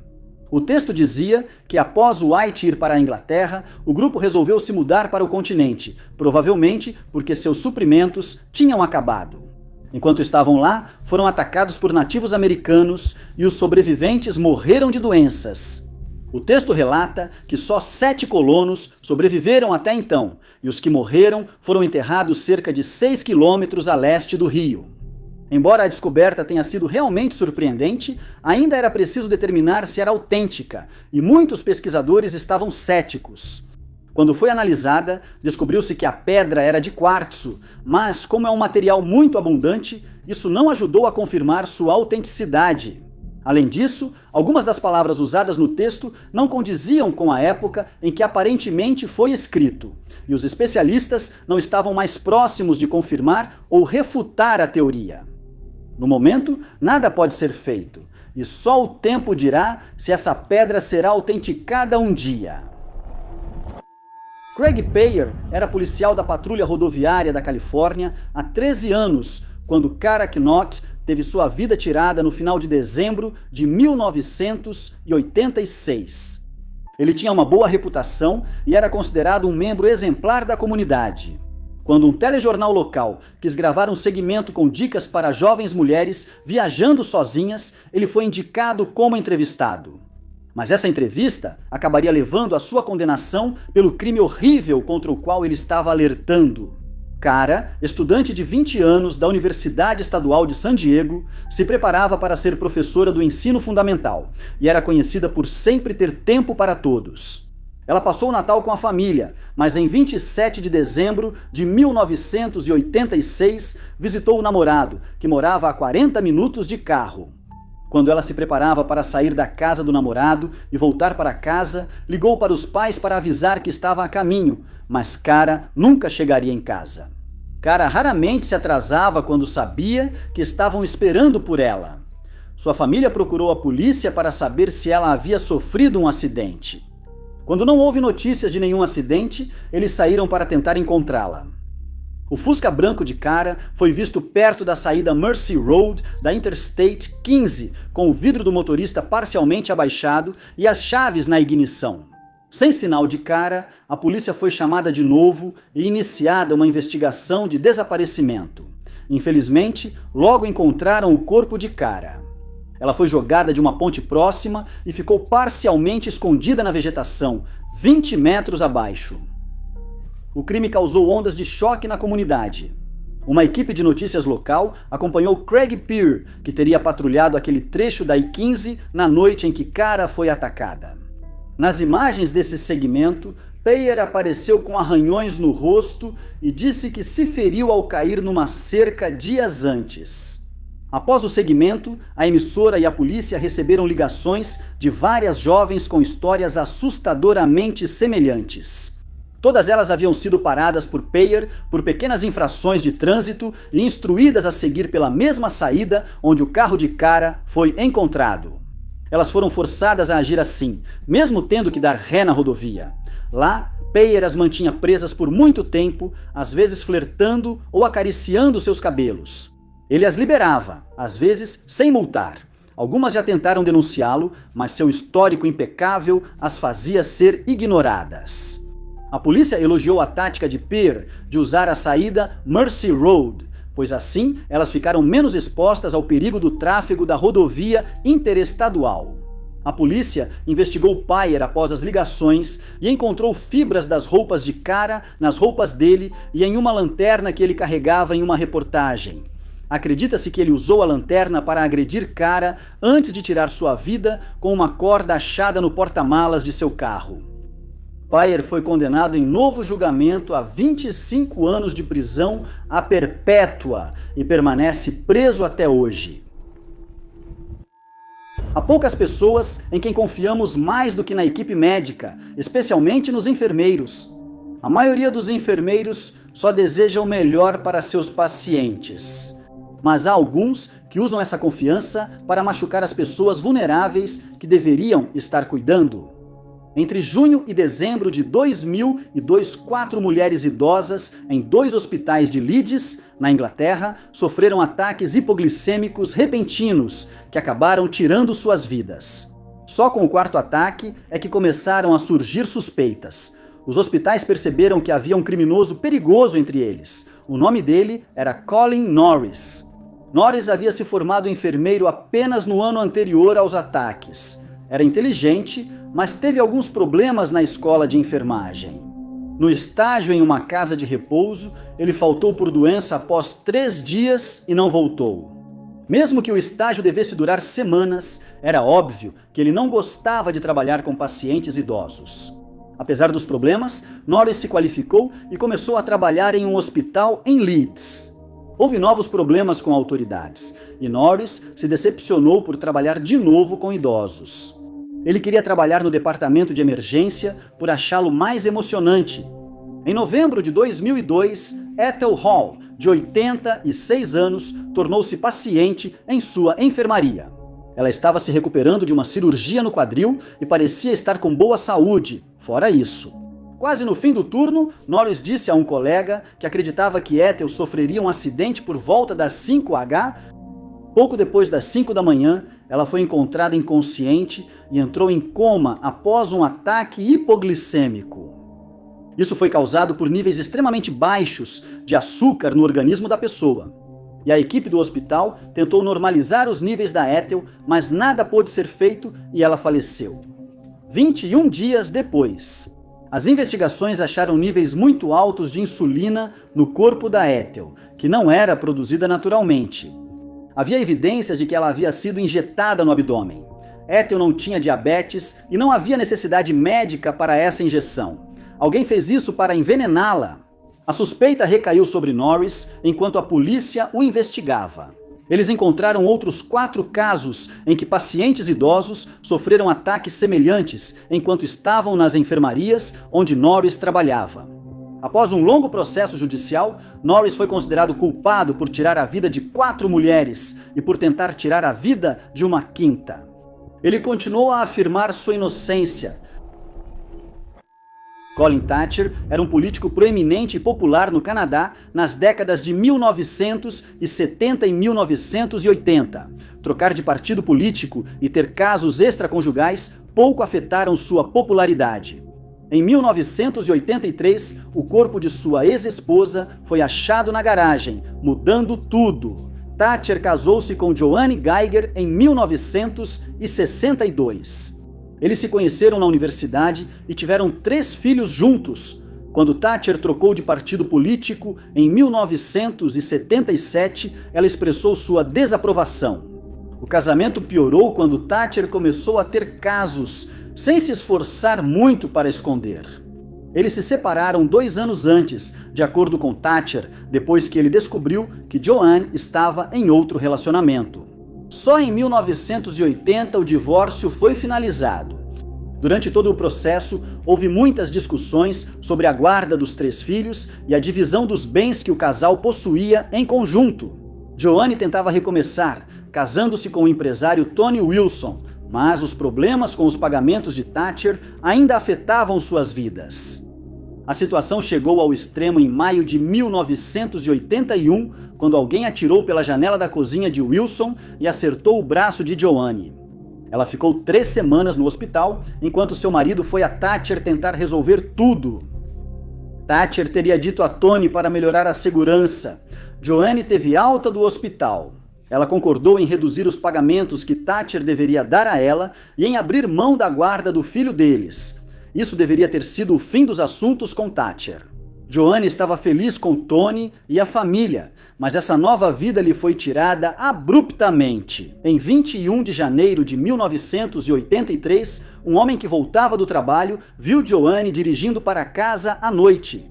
O texto dizia que após White ir para a Inglaterra, o grupo resolveu se mudar para o continente, provavelmente porque seus suprimentos tinham acabado. Enquanto estavam lá, foram atacados por nativos americanos e os sobreviventes morreram de doenças. O texto relata que só 7 colonos sobreviveram até então, e os que morreram foram enterrados cerca de 6 quilômetros a leste do rio. Embora a descoberta tenha sido realmente surpreendente, ainda era preciso determinar se era autêntica, e muitos pesquisadores estavam céticos. Quando foi analisada, descobriu-se que a pedra era de quartzo, mas como é um material muito abundante, isso não ajudou a confirmar sua autenticidade. Além disso, algumas das palavras usadas no texto não condiziam com a época em que aparentemente foi escrito, e os especialistas não estavam mais próximos de confirmar ou refutar a teoria. No momento, nada pode ser feito, e só o tempo dirá se essa pedra será autenticada um dia. Craig Payer era policial da patrulha rodoviária da Califórnia há 13 anos, quando Cara Knott teve sua vida tirada no final de dezembro de 1986. Ele tinha uma boa reputação e era considerado um membro exemplar da comunidade. Quando um telejornal local quis gravar um segmento com dicas para jovens mulheres viajando sozinhas, ele foi indicado como entrevistado. Mas essa entrevista acabaria levando à sua condenação pelo crime horrível contra o qual ele estava alertando. Cara, estudante de 20 anos da Universidade Estadual de San Diego, se preparava para ser professora do ensino fundamental e era conhecida por sempre ter tempo para todos. Ela passou o Natal com a família, mas em 27 de dezembro de 1986 visitou o namorado, que morava a 40 minutos de carro. Quando ela se preparava para sair da casa do namorado e voltar para casa, ligou para os pais para avisar que estava a caminho, mas Cara nunca chegaria em casa. Cara raramente se atrasava quando sabia que estavam esperando por ela. Sua família procurou a polícia para saber se ela havia sofrido um acidente. Quando não houve notícias de nenhum acidente, eles saíram para tentar encontrá-la. O Fusca branco de Cara foi visto perto da saída Mercy Road da Interstate 15, com o vidro do motorista parcialmente abaixado e as chaves na ignição. Sem sinal de Cara, a polícia foi chamada de novo e iniciada uma investigação de desaparecimento. Infelizmente, logo encontraram o corpo de Cara. Ela foi jogada de uma ponte próxima e ficou parcialmente escondida na vegetação, 20 metros abaixo. O crime causou ondas de choque na comunidade. Uma equipe de notícias local acompanhou Craig Payer, que teria patrulhado aquele trecho da I-15 na noite em que Cara foi atacada. Nas imagens desse segmento, Payer apareceu com arranhões no rosto e disse que se feriu ao cair numa cerca dias antes. Após o segmento, a emissora e a polícia receberam ligações de várias jovens com histórias assustadoramente semelhantes. Todas elas haviam sido paradas por Payer por pequenas infrações de trânsito e instruídas a seguir pela mesma saída onde o carro de Cara foi encontrado. Elas foram forçadas a agir assim, mesmo tendo que dar ré na rodovia. Lá, Payer as mantinha presas por muito tempo, às vezes flertando ou acariciando seus cabelos. Ele as liberava, às vezes sem multar. Algumas já tentaram denunciá-lo, mas seu histórico impecável as fazia ser ignoradas. A polícia elogiou a tática de Payer de usar a saída Mercy Road, pois assim elas ficaram menos expostas ao perigo do tráfego da rodovia interestadual. A polícia investigou Payer após as ligações e encontrou fibras das roupas de Cara nas roupas dele e em uma lanterna que ele carregava em uma reportagem. Acredita-se que ele usou a lanterna para agredir Cara antes de tirar sua vida com uma corda achada no porta-malas de seu carro. Payer foi condenado em novo julgamento a 25 anos de prisão à perpétua e permanece preso até hoje. Há poucas pessoas em quem confiamos mais do que na equipe médica, especialmente nos enfermeiros. A maioria dos enfermeiros só deseja o melhor para seus pacientes. Mas há alguns que usam essa confiança para machucar as pessoas vulneráveis que deveriam estar cuidando. Entre junho e dezembro de 2002, 4 mulheres idosas em 2 hospitais de Leeds, na Inglaterra, sofreram ataques hipoglicêmicos repentinos que acabaram tirando suas vidas. Só com o 4º ataque é que começaram a surgir suspeitas. Os hospitais perceberam que havia um criminoso perigoso entre eles. O nome dele era Colin Norris. Norris havia se formado enfermeiro apenas no ano anterior aos ataques. Era inteligente, mas teve alguns problemas na escola de enfermagem. No estágio em uma casa de repouso, ele faltou por doença após 3 dias e não voltou. Mesmo que o estágio devesse durar semanas, era óbvio que ele não gostava de trabalhar com pacientes idosos. Apesar dos problemas, Norris se qualificou e começou a trabalhar em um hospital em Leeds. Houve novos problemas com autoridades e Norris se decepcionou por trabalhar de novo com idosos. Ele queria trabalhar no departamento de emergência por achá-lo mais emocionante. Em novembro de 2002, Ethel Hall, de 86 anos, tornou-se paciente em sua enfermaria. Ela estava se recuperando de uma cirurgia no quadril e parecia estar com boa saúde, fora isso. Quase no fim do turno, Norris disse a um colega que acreditava que Ethel sofreria um acidente por volta das 5h. Pouco depois das 5 da manhã, ela foi encontrada inconsciente e entrou em coma após um ataque hipoglicêmico. Isso foi causado por níveis extremamente baixos de açúcar no organismo da pessoa. E a equipe do hospital tentou normalizar os níveis da Ethel, mas nada pôde ser feito e ela faleceu. 21 dias depois, as investigações acharam níveis muito altos de insulina no corpo da Ethel, que não era produzida naturalmente. Havia evidências de que ela havia sido injetada no abdômen. Ethel não tinha diabetes e não havia necessidade médica para essa injeção. Alguém fez isso para envenená-la. A suspeita recaiu sobre Norris enquanto a polícia o investigava. Eles encontraram outros 4 casos em que pacientes idosos sofreram ataques semelhantes enquanto estavam nas enfermarias onde Norris trabalhava. Após um longo processo judicial, Norris foi considerado culpado por tirar a vida de 4 mulheres e por tentar tirar a vida de uma 5ª. Ele continuou a afirmar sua inocência. Colin Thatcher era um político proeminente e popular no Canadá nas décadas de 1970 e 1980. Trocar de partido político e ter casos extraconjugais pouco afetaram sua popularidade. Em 1983, o corpo de sua ex-esposa foi achado na garagem, mudando tudo. Thatcher casou-se com Joanne Geiger em 1962. Eles se conheceram na universidade e tiveram 3 filhos juntos. Quando Thatcher trocou de partido político, em 1977, ela expressou sua desaprovação. O casamento piorou quando Thatcher começou a ter casos, sem se esforçar muito para esconder. Eles se separaram 2 anos antes, de acordo com Thatcher, depois que ele descobriu que Joanne estava em outro relacionamento. Só em 1980 o divórcio foi finalizado. Durante todo o processo, houve muitas discussões sobre a guarda dos 3 filhos e a divisão dos bens que o casal possuía em conjunto. Joanne tentava recomeçar, casando-se com o empresário Tony Wilson, mas os problemas com os pagamentos de Thatcher ainda afetavam suas vidas. A situação chegou ao extremo em maio de 1981, quando alguém atirou pela janela da cozinha de Wilson e acertou o braço de Joanne. Ela ficou 3 semanas no hospital, enquanto seu marido foi a Thatcher tentar resolver tudo. Thatcher teria dito a Tony para melhorar a segurança. Joanne teve alta do hospital. Ela concordou em reduzir os pagamentos que Thatcher deveria dar a ela e em abrir mão da guarda do filho deles. Isso deveria ter sido o fim dos assuntos com Thatcher. Joanne estava feliz com Tony e a família, mas essa nova vida lhe foi tirada abruptamente. Em 21 de janeiro de 1983, um homem que voltava do trabalho viu Joanne dirigindo para casa à noite.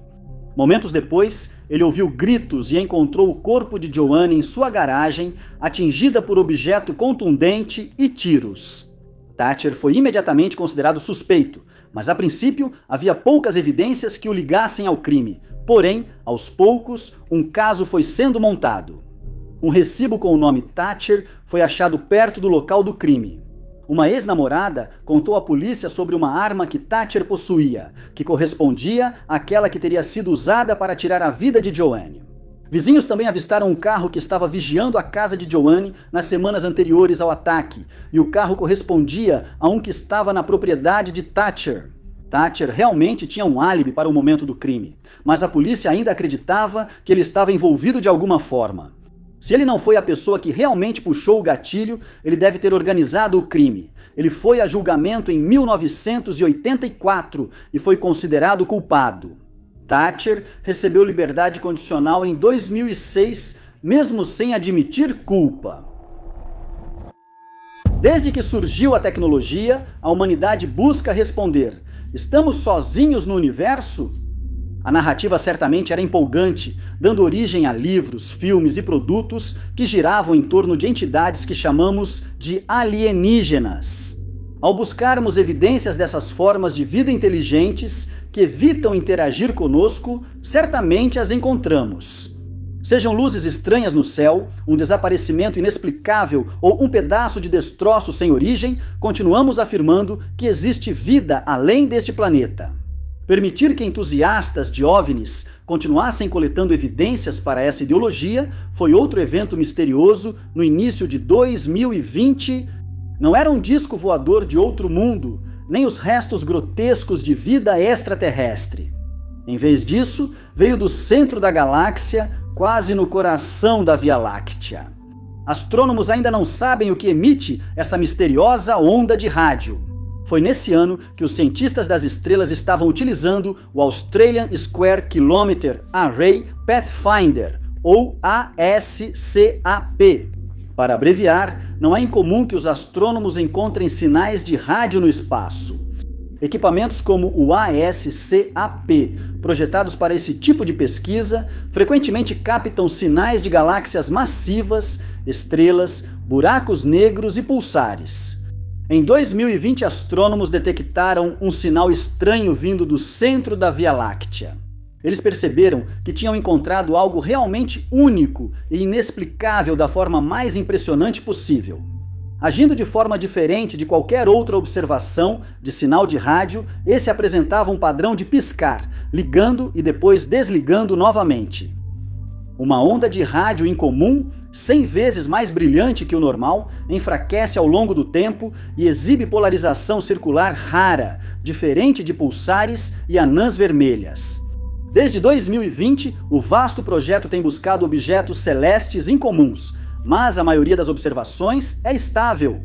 Momentos depois, ele ouviu gritos e encontrou o corpo de Joanne em sua garagem, atingida por objeto contundente e tiros. Thatcher foi imediatamente considerado suspeito, mas a princípio havia poucas evidências que o ligassem ao crime. Porém, aos poucos, um caso foi sendo montado. Um recibo com o nome Thatcher foi achado perto do local do crime. Uma ex-namorada contou à polícia sobre uma arma que Thatcher possuía, que correspondia àquela que teria sido usada para tirar a vida de Joanne. Vizinhos também avistaram um carro que estava vigiando a casa de Joanne nas semanas anteriores ao ataque, e o carro correspondia a um que estava na propriedade de Thatcher. Thatcher realmente tinha um álibi para o momento do crime, mas a polícia ainda acreditava que ele estava envolvido de alguma forma. Se ele não foi a pessoa que realmente puxou o gatilho, ele deve ter organizado o crime. Ele foi a julgamento em 1984 e foi considerado culpado. Thatcher recebeu liberdade condicional em 2006, mesmo sem admitir culpa. Desde que surgiu a tecnologia, a humanidade busca responder: estamos sozinhos no universo? A narrativa certamente era empolgante, dando origem a livros, filmes e produtos que giravam em torno de entidades que chamamos de alienígenas. Ao buscarmos evidências dessas formas de vida inteligentes que evitam interagir conosco, certamente as encontramos. Sejam luzes estranhas no céu, um desaparecimento inexplicável ou um pedaço de destroço sem origem, continuamos afirmando que existe vida além deste planeta. Permitir que entusiastas de OVNIs continuassem coletando evidências para essa ideologia foi outro evento misterioso no início de 2020. Não era um disco voador de outro mundo, nem os restos grotescos de vida extraterrestre. Em vez disso, veio do centro da galáxia, quase no coração da Via Láctea. Astrônomos ainda não sabem o que emite essa misteriosa onda de rádio. Foi nesse ano que os cientistas das estrelas estavam utilizando o Australian Square Kilometre Array Pathfinder, ou ASCAP. Para abreviar, não é incomum que os astrônomos encontrem sinais de rádio no espaço. Equipamentos como o ASCAP, projetados para esse tipo de pesquisa, frequentemente captam sinais de galáxias massivas, estrelas, buracos negros e pulsares. Em 2020, astrônomos detectaram um sinal estranho vindo do centro da Via Láctea. Eles perceberam que tinham encontrado algo realmente único e inexplicável da forma mais impressionante possível. Agindo de forma diferente de qualquer outra observação de sinal de rádio, esse apresentava um padrão de piscar, ligando e depois desligando novamente. Uma onda de rádio incomum, 100 vezes mais brilhante que o normal, enfraquece ao longo do tempo e exibe polarização circular rara, diferente de pulsares e anãs vermelhas. Desde 2020, o vasto projeto tem buscado objetos celestes incomuns, mas a maioria das observações é estável.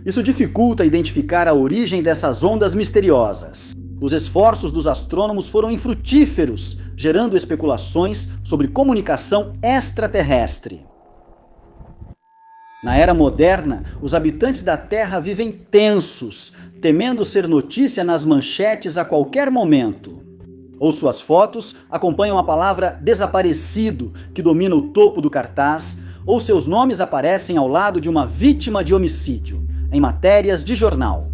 Isso dificulta identificar a origem dessas ondas misteriosas. Os esforços dos astrônomos foram infrutíferos, gerando especulações sobre comunicação extraterrestre. Na era moderna, os habitantes da Terra vivem tensos, temendo ser notícia nas manchetes a qualquer momento. Ou suas fotos acompanham a palavra desaparecido, que domina o topo do cartaz, ou seus nomes aparecem ao lado de uma vítima de homicídio, em matérias de jornal.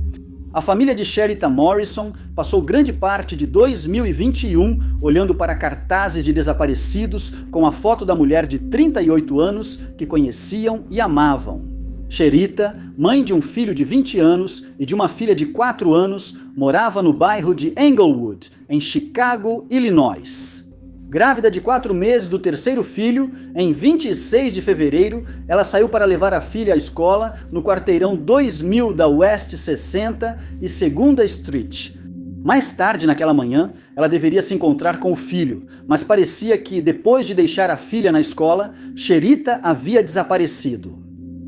A família de Sherita Morrison passou grande parte de 2021 olhando para cartazes de desaparecidos com a foto da mulher de 38 anos que conheciam e amavam. Sherita, mãe de um filho de 20 anos e de uma filha de 4 anos, morava no bairro de Englewood, em Chicago, Illinois. Grávida de 4 meses do terceiro filho, em 26 de fevereiro, ela saiu para levar a filha à escola no quarteirão 2000 da West 60 e 2ª Street. Mais tarde naquela manhã, ela deveria se encontrar com o filho, mas parecia que, depois de deixar a filha na escola, Sherita havia desaparecido.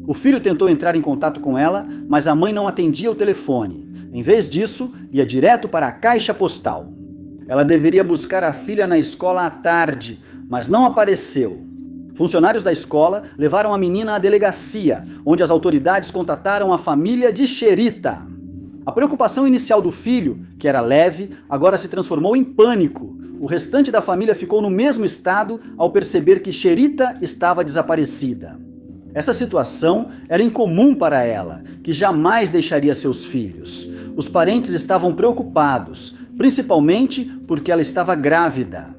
O filho tentou entrar em contato com ela, mas a mãe não atendia o telefone. Em vez disso, ia direto para a caixa postal. Ela deveria buscar a filha na escola à tarde, mas não apareceu. Funcionários da escola levaram a menina à delegacia, onde as autoridades contataram a família de Sherita. A preocupação inicial do filho, que era leve, agora se transformou em pânico. O restante da família ficou no mesmo estado ao perceber que Sherita estava desaparecida. Essa situação era incomum para ela, que jamais deixaria seus filhos. Os parentes estavam preocupados, principalmente porque ela estava grávida.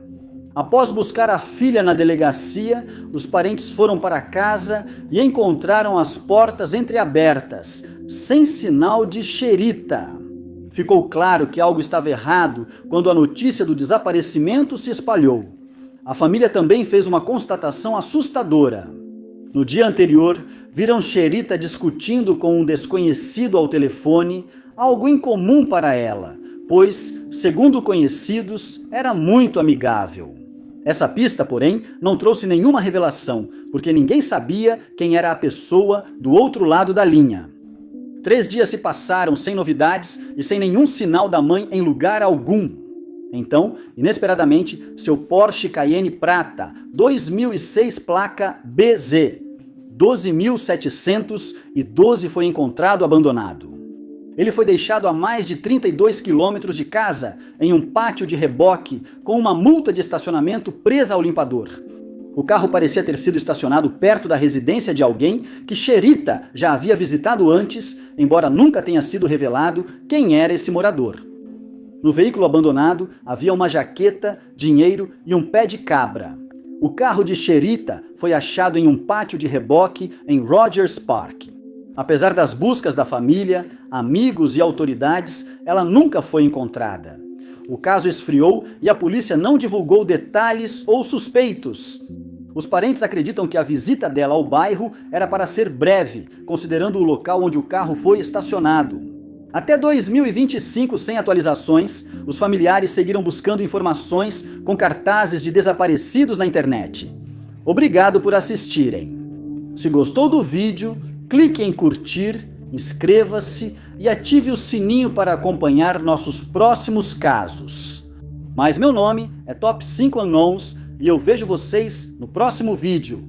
Após buscar a filha na delegacia, os parentes foram para casa e encontraram as portas entreabertas, sem sinal de Sherita. Ficou claro que algo estava errado quando a notícia do desaparecimento se espalhou. A família também fez uma constatação assustadora. No dia anterior, viram Sherita discutindo com um desconhecido ao telefone, algo incomum para ela, pois, segundo conhecidos, era muito amigável. Essa pista, porém, não trouxe nenhuma revelação, porque ninguém sabia quem era a pessoa do outro lado da linha. 3 dias se passaram sem novidades e sem nenhum sinal da mãe em lugar algum. Então, inesperadamente, seu Porsche Cayenne prata, 2006 placa BZ, 12.712 foi encontrado abandonado. Ele foi deixado a mais de 32 quilômetros de casa, em um pátio de reboque, com uma multa de estacionamento presa ao limpador. O carro parecia ter sido estacionado perto da residência de alguém que Sherita já havia visitado antes, embora nunca tenha sido revelado quem era esse morador. No veículo abandonado havia uma jaqueta, dinheiro e um pé de cabra. O carro de Sherita foi achado em um pátio de reboque em Rogers Park. Apesar das buscas da família, amigos e autoridades, ela nunca foi encontrada. O caso esfriou e a polícia não divulgou detalhes ou suspeitos. Os parentes acreditam que a visita dela ao bairro era para ser breve, considerando o local onde o carro foi estacionado. Até 2025, sem atualizações, os familiares seguiram buscando informações com cartazes de desaparecidos na internet. Obrigado por assistirem. Se gostou do vídeo, clique em curtir, inscreva-se e ative o sininho para acompanhar nossos próximos casos. Mas meu nome é Top 5 Unknowns e eu vejo vocês no próximo vídeo.